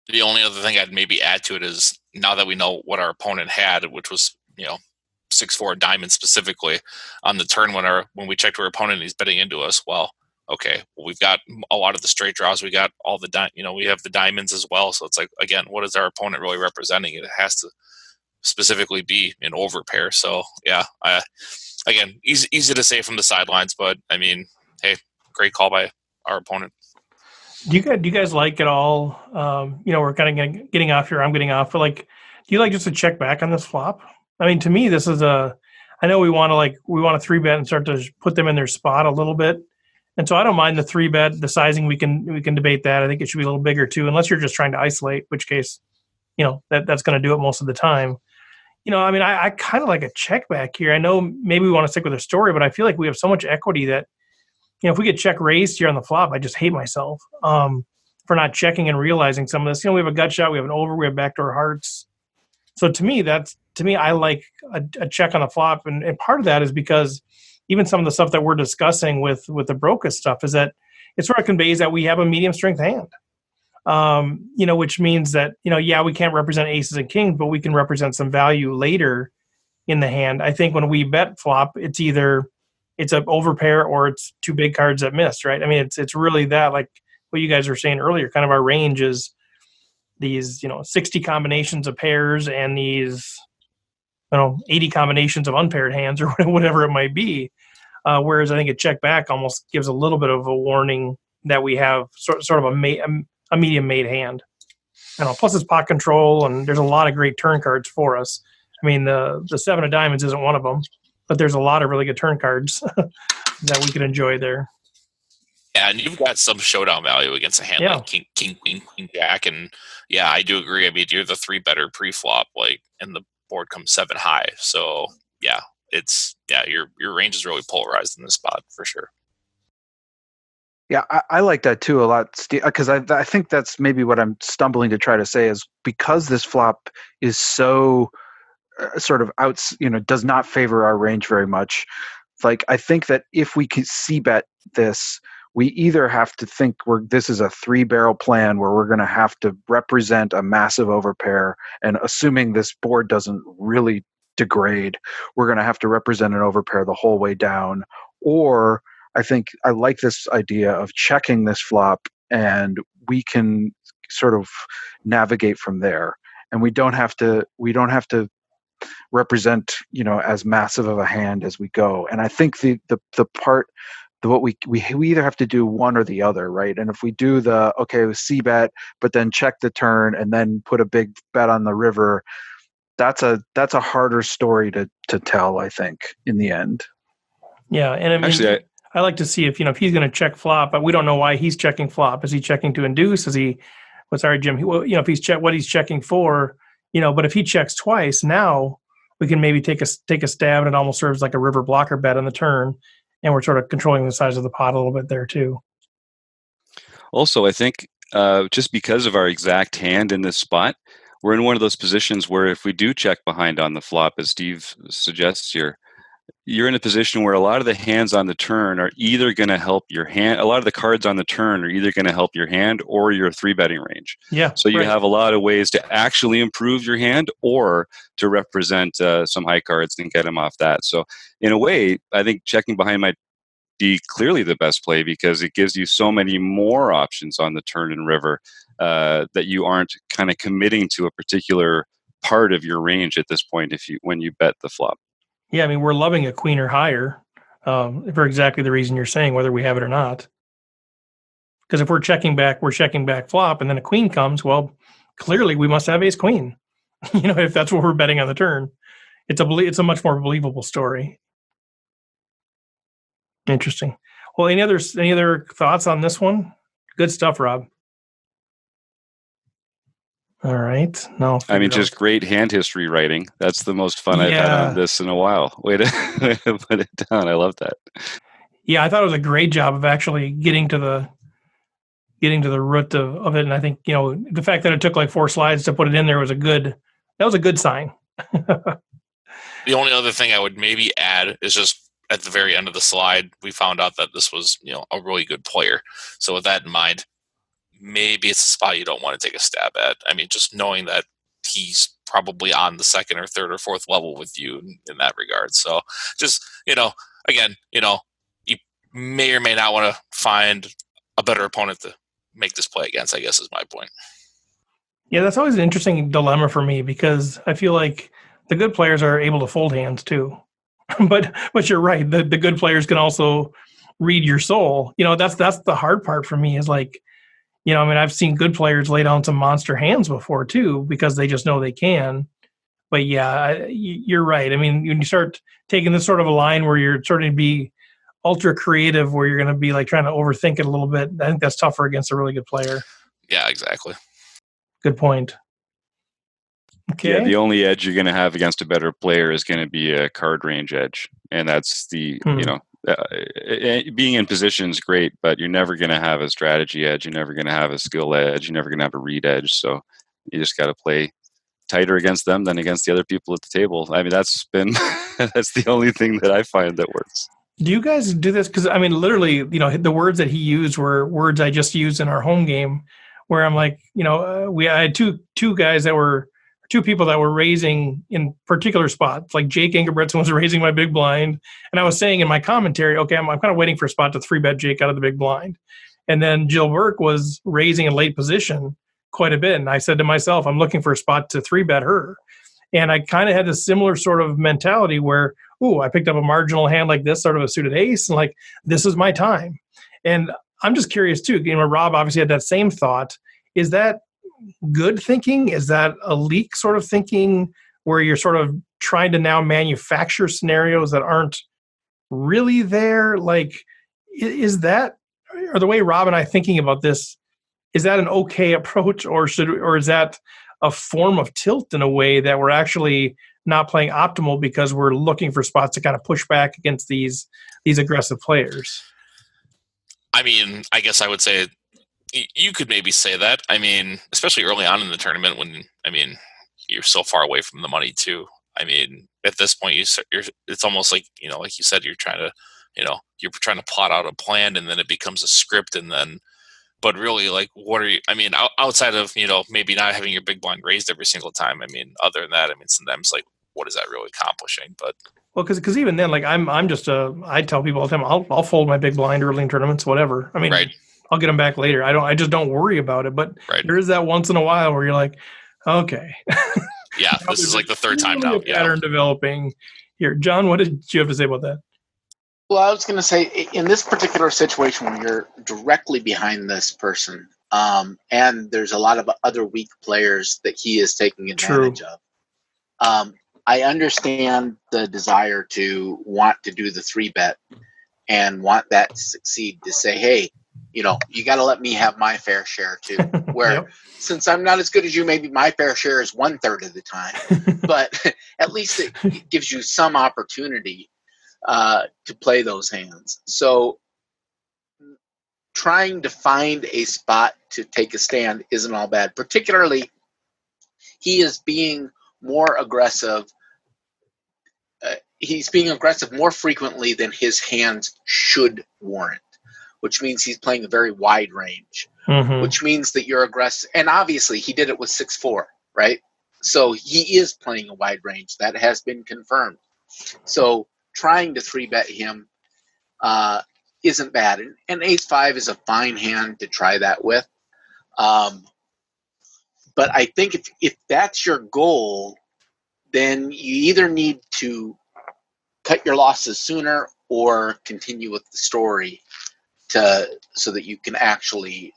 The only other thing I'd maybe add to it is, now that we know what our opponent had, which was 6-4 diamond specifically on the turn when we checked our opponent, he's betting into us. Well, okay, we've got a lot of the straight draws. We got all the we have the diamonds as well. So it's like, again, what is our opponent really representing? It has to specifically be an overpair. So yeah, again, easy to say from the sidelines, but I mean, hey, great call by our opponent. Do you guys like it all? We're kind of getting off here. I'm getting off, but like, do you like just to check back on this flop? I mean, to me, this is I know we want to 3-bet and start to put them in their spot a little bit. And so I don't mind the 3-bet, the sizing. We can debate that. I think it should be a little bigger too, unless you're just trying to isolate, which case, that's going to do it most of the time. I mean, I kind of like a check back here. I know maybe we want to stick with a story, but I feel like we have so much equity that, if we get check raised here on the flop, I just hate myself for not checking and realizing some of this. We have a gut shot, we have an over, we have backdoor hearts. So to me, I like a check on the flop, and part of that is because even some of the stuff that we're discussing with the Broca stuff is that it sort of conveys that we have a medium strength hand. Which means that we can't represent aces and kings, but we can represent some value later in the hand. I think when we bet flop, it's either it's an overpair or it's 2 big cards that missed, right? I mean, it's really that, like what you guys were saying earlier, kind of our range is these, 60 combinations of pairs and these, 80 combinations of unpaired hands or whatever it might be. Whereas I think a check back almost gives a little bit of a warning that we have sort of a medium made hand. Plus it's pot control, and there's a lot of great turn cards for us. I mean, the 7 of diamonds isn't one of them, but there's a lot of really good turn cards that we can enjoy there. Yeah, and you've got some showdown value against a hand like King, Queen, Jack, and yeah, I do agree. I mean, you're the 3-better pre-flop, and the board comes 7 high. So yeah, your range is really polarized in this spot for sure. Yeah, I like that too a lot, because I think that's maybe what I'm stumbling to try to say is because this flop is so sort of does not favor our range very much. Like, I think that if we can c-bet this, we either have to think this is a 3-barrel plan where we're going to have to represent a massive overpair, and assuming this board doesn't really degrade, we're going to have to represent an overpair the whole way down. Or I think I like this idea of checking this flop, and we can sort of navigate from there, and we don't have to represent as massive of a hand as we go. And I think the part what we either have to do one or the other, right? And if we do c-bet but then check the turn and then put a big bet on the river, that's a harder story to tell, I think, in the end. Yeah, and I mean, actually, I like to see if he's going to check flop, but we don't know why he's checking flop. Is he checking to induce? Is he? Well, sorry, Jim. If he's what he's checking for, But if he checks twice, now we can maybe take a stab, and it almost serves like a river blocker bet on the turn, and we're sort of controlling the size of the pot a little bit there too. Also, I think just because of our exact hand in this spot, we're in one of those positions where if we do check behind on the flop, as Steve suggests here, you're in a position where a lot of the hands on the turn are either going to help your hand. A lot of the cards on the turn are either going to help your hand or your 3-betting range. Yeah. So you have a lot of ways to actually improve your hand or to represent some high cards and get them off that. So in a way, I think checking behind might be clearly the best play because it gives you so many more options on the turn and river that you aren't kind of committing to a particular part of your range at this point when you bet the flop. Yeah, I mean, we're loving a queen or higher for exactly the reason you're saying, whether we have it or not. Because if we're checking back flop, and then a queen comes, well, clearly we must have ace queen. If that's what we're betting on the turn, it's a much more believable story. Interesting. Well, any other thoughts on this one? Good stuff, Rob. All right. No, I mean, just great hand history writing. That's the most fun I've had on this in a while. Way to put it down. I love that. Yeah, I thought it was a great job of actually getting to getting to the root of it. And I think, the fact that it took like 4 slides to put it in there was a good sign. The only other thing I would maybe add is just at the very end of the slide, we found out that this was, a really good player. So with that in mind, maybe it's a spot you don't want to take a stab at. I mean, just knowing that he's probably on the second or third or fourth level with you in that regard. So just, again, you may or may not want to find a better opponent to make this play against, I guess is my point. Yeah, that's always an interesting dilemma for me because I feel like the good players are able to fold hands too. but you're right. The good players can also read your soul. That's the hard part for me is like, I've seen good players lay down some monster hands before too, because they just know they can. But yeah, you're right. I mean, when you start taking this sort of a line where you're starting to be ultra creative, where you're going to be like trying to overthink it a little bit, I think that's tougher against a really good player. Yeah, exactly. Good point. Okay. Yeah, the only edge you're going to have against a better player is going to be a card range edge. And that's the, being in position is great, but you're never going to have a strategy edge. You're never going to have a skill edge. You're never going to have a read edge. So you just got to play tighter against them than against the other people at the table. I mean, that's the only thing that I find that works. Do you guys do this? Because, I mean, literally, the words that he used were words I just used in our home game where I'm like, I had two guys that were, two people that were raising in particular spots. Like Jake Ingebretson was raising my big blind. And I was saying in my commentary, okay, I'm kind of waiting for a spot to 3-bet Jake out of the big blind. And then Jill Burke was raising in late position quite a bit. And I said to myself, I'm looking for a spot to 3-bet her. And I kind of had a similar sort of mentality where, I picked up a marginal hand like this, sort of a suited ace, and like, this is my time. And I'm just curious too, Rob obviously had that same thought. Is that good thinking? Is that a leak sort of thinking where you're sort of trying to now manufacture scenarios that aren't really there? Like, is that, or the way Rob and I thinking about this, is that an okay approach, or is that a form of tilt in a way that we're actually not playing optimal because we're looking for spots to kind of push back against these aggressive players? I mean, I guess I would say you could maybe say that. I mean, especially early on in the tournament when, you're so far away from the money too. I mean, at this point, it's almost like, like you said, you're trying to plot out a plan and then it becomes a script but really, like, what are you, outside of, maybe not having your big blind raised every single time. Other than that, sometimes like, what is that really accomplishing? But well, because even then, like I tell people all the time, I'll fold my big blind early in tournaments, whatever. Right. I'll get them back later. I just don't worry about it. But there is that once in a while where you're like, okay. Yeah, this is like the third time now. Pattern developing here. John, what did you have to say about that? Well, I was going to say, in this particular situation when you're directly behind this person, and there's a lot of other weak players that he is taking advantage of, I understand the desire to want to do the 3-bet and want that to succeed, to say, hey, you got to let me have my fair share too. Where since I'm not as good as you, maybe my fair share is 1/3 of the time, but at least it gives you some opportunity to play those hands. So trying to find a spot to take a stand isn't all bad. Particularly, he is being more aggressive. He's being aggressive more frequently than his hands should warrant, which means he's playing a very wide range, which means that you're aggressive. And obviously, he did it with 6-4, right? So he is playing a wide range. That has been confirmed. So trying to 3-bet him isn't bad. And ace-5 is a fine hand to try that with. But I think if that's your goal, then you either need to cut your losses sooner or continue with the story so that you can actually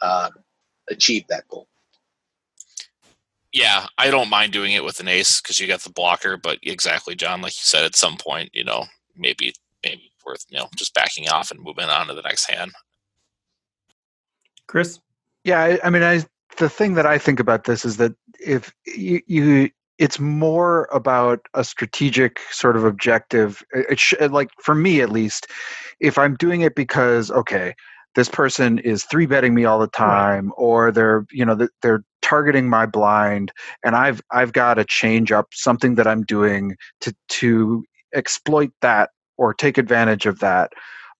achieve that goal. Yeah, I don't mind doing it with an ace because you got the blocker. But exactly, John, like you said, at some point, maybe worth just backing off and moving on to the next hand. Chris? Yeah, the thing that I think about this is that if you it's more about a strategic sort of objective. Like for me, at least, if I'm doing it because, okay, this person is 3-betting me all the time, or they're targeting my blind, and I've got to change up something that I'm doing to exploit that or take advantage of that.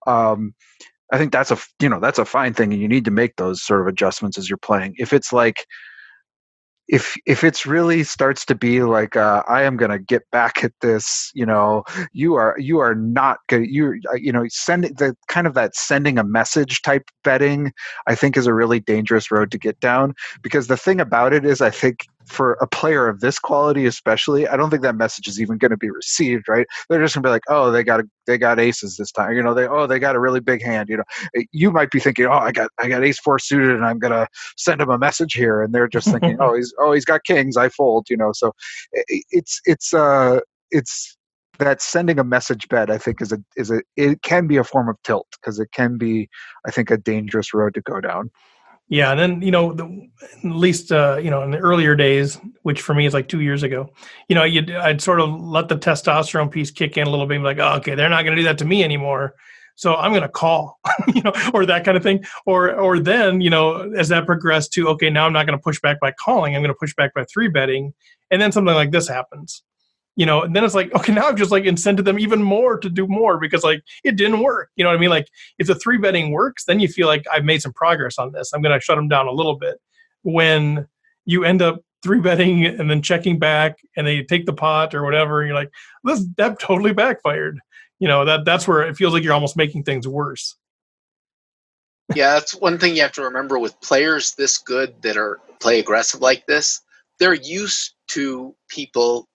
I think that's a fine thing, and you need to make those sort of adjustments as you're playing. If it's like, if it's really starts to be like, I am going to get back at this, you are not good. Send the kind of that sending a message type betting, I think, is a really dangerous road to get down, because the thing about it is, I think for a player of this quality, especially, I don't think that message is even going to be received, right? They're just gonna be like, oh, they got aces this time, they got a really big hand, you might be thinking, oh, I got ace 4 suited, and I'm gonna send him a message here, and they're just thinking, he's got kings, I fold, so it's that sending a message bet, I think, it can be a form of tilt, because it can be, I think, a dangerous road to go down. Yeah, and then at least in the earlier days, which for me is like 2 years ago, I'd sort of let the testosterone piece kick in a little bit, and be like, oh, okay, they're not going to do that to me anymore, so I'm going to call, or that kind of thing, or then as that progressed to, okay, now I'm not going to push back by calling, I'm going to push back by 3-betting, and then something like this happens. And then it's like, okay, now I've just like incented them even more to do more, because like it didn't work. You know what I mean? Like if the 3-betting works, then you feel like I've made some progress on this. I'm going to shut them down a little bit. When you end up 3-betting and then checking back, and then you take the pot or whatever, and you're like, that totally backfired. That's where it feels like you're almost making things worse. Yeah, that's one thing you have to remember with players this good that play aggressive like this. They're used to people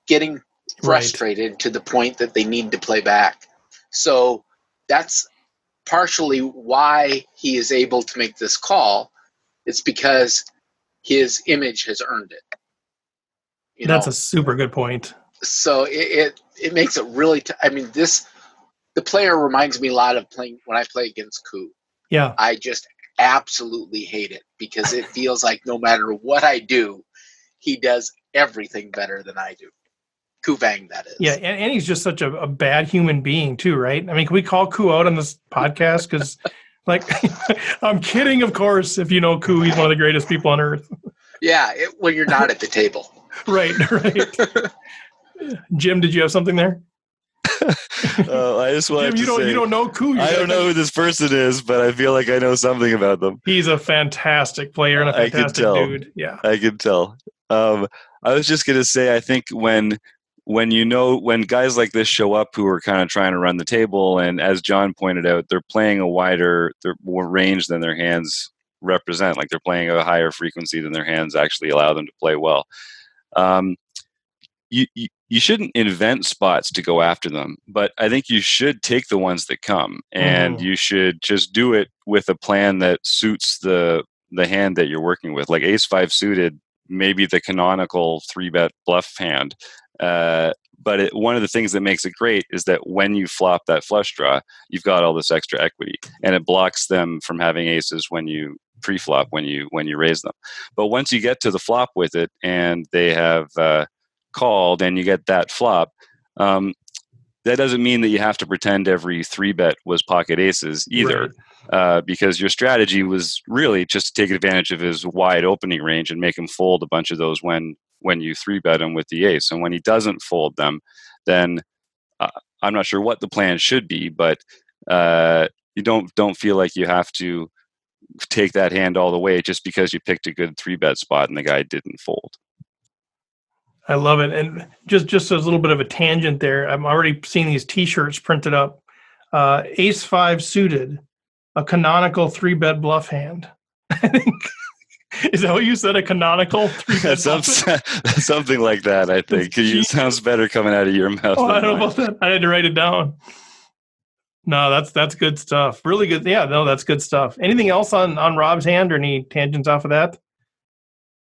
getting frustrated to the point that they need to play back. So that's partially why he is able to make this call. It's because his image has earned it. That's a super good point. So it makes it really the player reminds me a lot of playing when I play against Koo. Yeah. I just absolutely hate it, because it feels like no matter what I do, he does everything better than I do. Kuvang, that is. Yeah, and he's just such a bad human being too, right? I mean, can we call Koo out on this podcast? Because, like, I'm kidding, of course. If you know Koo, he's one of the greatest people on earth. Yeah, when you're not at the table. Right. Jim, did you have something there? I just wanted Jim, to say, you don't know Koo. I don't know who this person is, but I feel like I know something about them. He's a fantastic player and a fantastic dude. Yeah, I can tell. I was just going to say, I think when guys like this show up who are kind of trying to run the table, and as John pointed out, they're playing they're more range than their hands represent. Like they're playing a higher frequency than their hands actually allow them to play well. You shouldn't invent spots to go after them, but I think you should take the ones that come, and you should just do it with a plan that suits the hand that you're working with. Like ace 5 suited, maybe the canonical 3-bet bluff hand. But one of the things that makes it great is that when you flop that flush draw, you've got all this extra equity, and it blocks them from having aces when you pre-flop, when you raise them. But once you get to the flop with it, and they have called, and you get that flop, that doesn't mean that you have to pretend every 3-bet was pocket aces either. Right. Because your strategy was really just to take advantage of his wide opening range and make him fold a bunch of those when you 3-bet him with the ace. And when he doesn't fold them, then I'm not sure what the plan should be, but you don't feel like you have to take that hand all the way just because you picked a good 3-bet spot and the guy didn't fold. I love it. And just as a little bit of a tangent there, I'm already seeing these T-shirts printed up. Ace 5 suited, a canonical 3-bet bluff hand. I think, is that what you said? A canonical 3-bet bluff? Something like that, I think. It sounds better coming out of your mouth. Oh, I don't know about that. I had to write it down. No, that's good stuff. Really good. Yeah, no, that's good stuff. Anything else on Rob's hand, or any tangents off of that?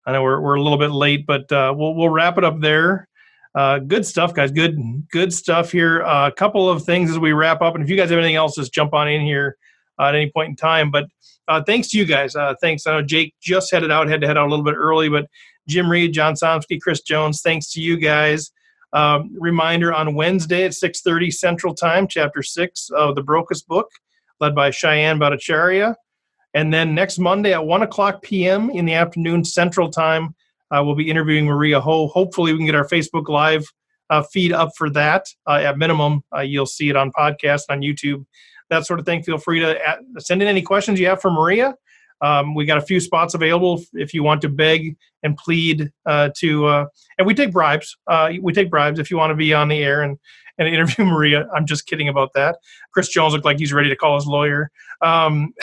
I know we're a little bit late, but we'll wrap it up there. Good stuff, guys. Good stuff here. A couple of things as we wrap up, and if you guys have anything else, just jump on in here at any point in time. But thanks to you guys. Thanks. I know Jake just had to head out a little bit early, but Jim Reid, John Somsky, Chris Jones, thanks to you guys. Reminder on Wednesday at 6:30 Central Time, Chapter 6 of the Brokus book led by Cheyenne Bhattacharya. And then next Monday at 1 o'clock p.m. in the afternoon Central Time, we'll be interviewing Maria Ho. Hopefully we can get our Facebook Live feed up for that. At minimum, you'll see it on podcast, on YouTube, that sort of thing. Feel free to send in any questions you have for Maria. We got a few spots available if you want to beg and plead and we take bribes. We take bribes if you want to be on the air and interview Maria. I'm just kidding about that. Chris Jones looked like he's ready to call his lawyer. But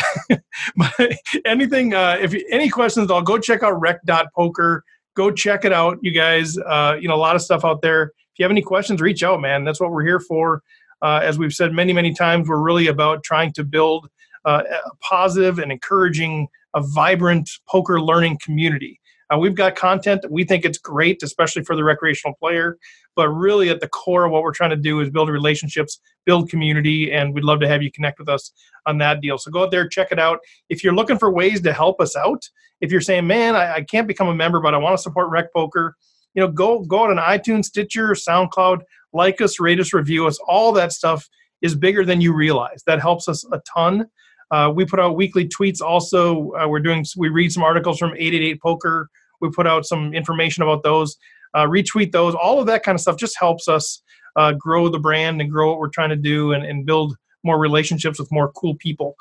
anything, any questions, I'll go check out rec.poker. Go check it out, you guys. A lot of stuff out there. If you have any questions, reach out, man. That's what we're here for. As we've said many, many times, we're really about trying to build a positive and encouraging, a vibrant poker learning community. We've got content that we think it's great, especially for the recreational player. But really at the core of what we're trying to do is build relationships, build community, and we'd love to have you connect with us on that deal. So go out there, check it out. If you're looking for ways to help us out, if you're saying, man, I can't become a member, but I want to support RecPoker, go out on iTunes, Stitcher, SoundCloud, like us, rate us, review us. All that stuff is bigger than you realize. That helps us a ton. We put out weekly tweets also. We read some articles from 888 Poker. We put out some information about those. Retweet those. All of that kind of stuff just helps us grow the brand and grow what we're trying to do and build more relationships with more cool people.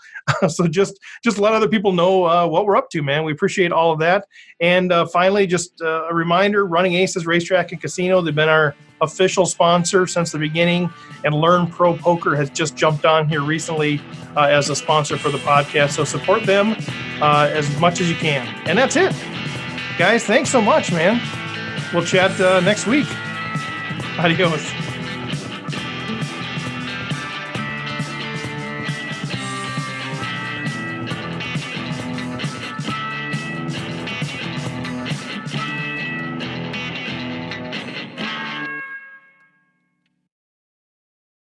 So just let other people know what we're up to, man. We appreciate all of that. And finally, just a reminder, Running Aces Racetrack and Casino, they've been our official sponsor since the beginning. And Learn Pro Poker has just jumped on here recently as a sponsor for the podcast. So support them as much as you can. And that's it. Guys, thanks so much, man. We'll chat next week. Adios.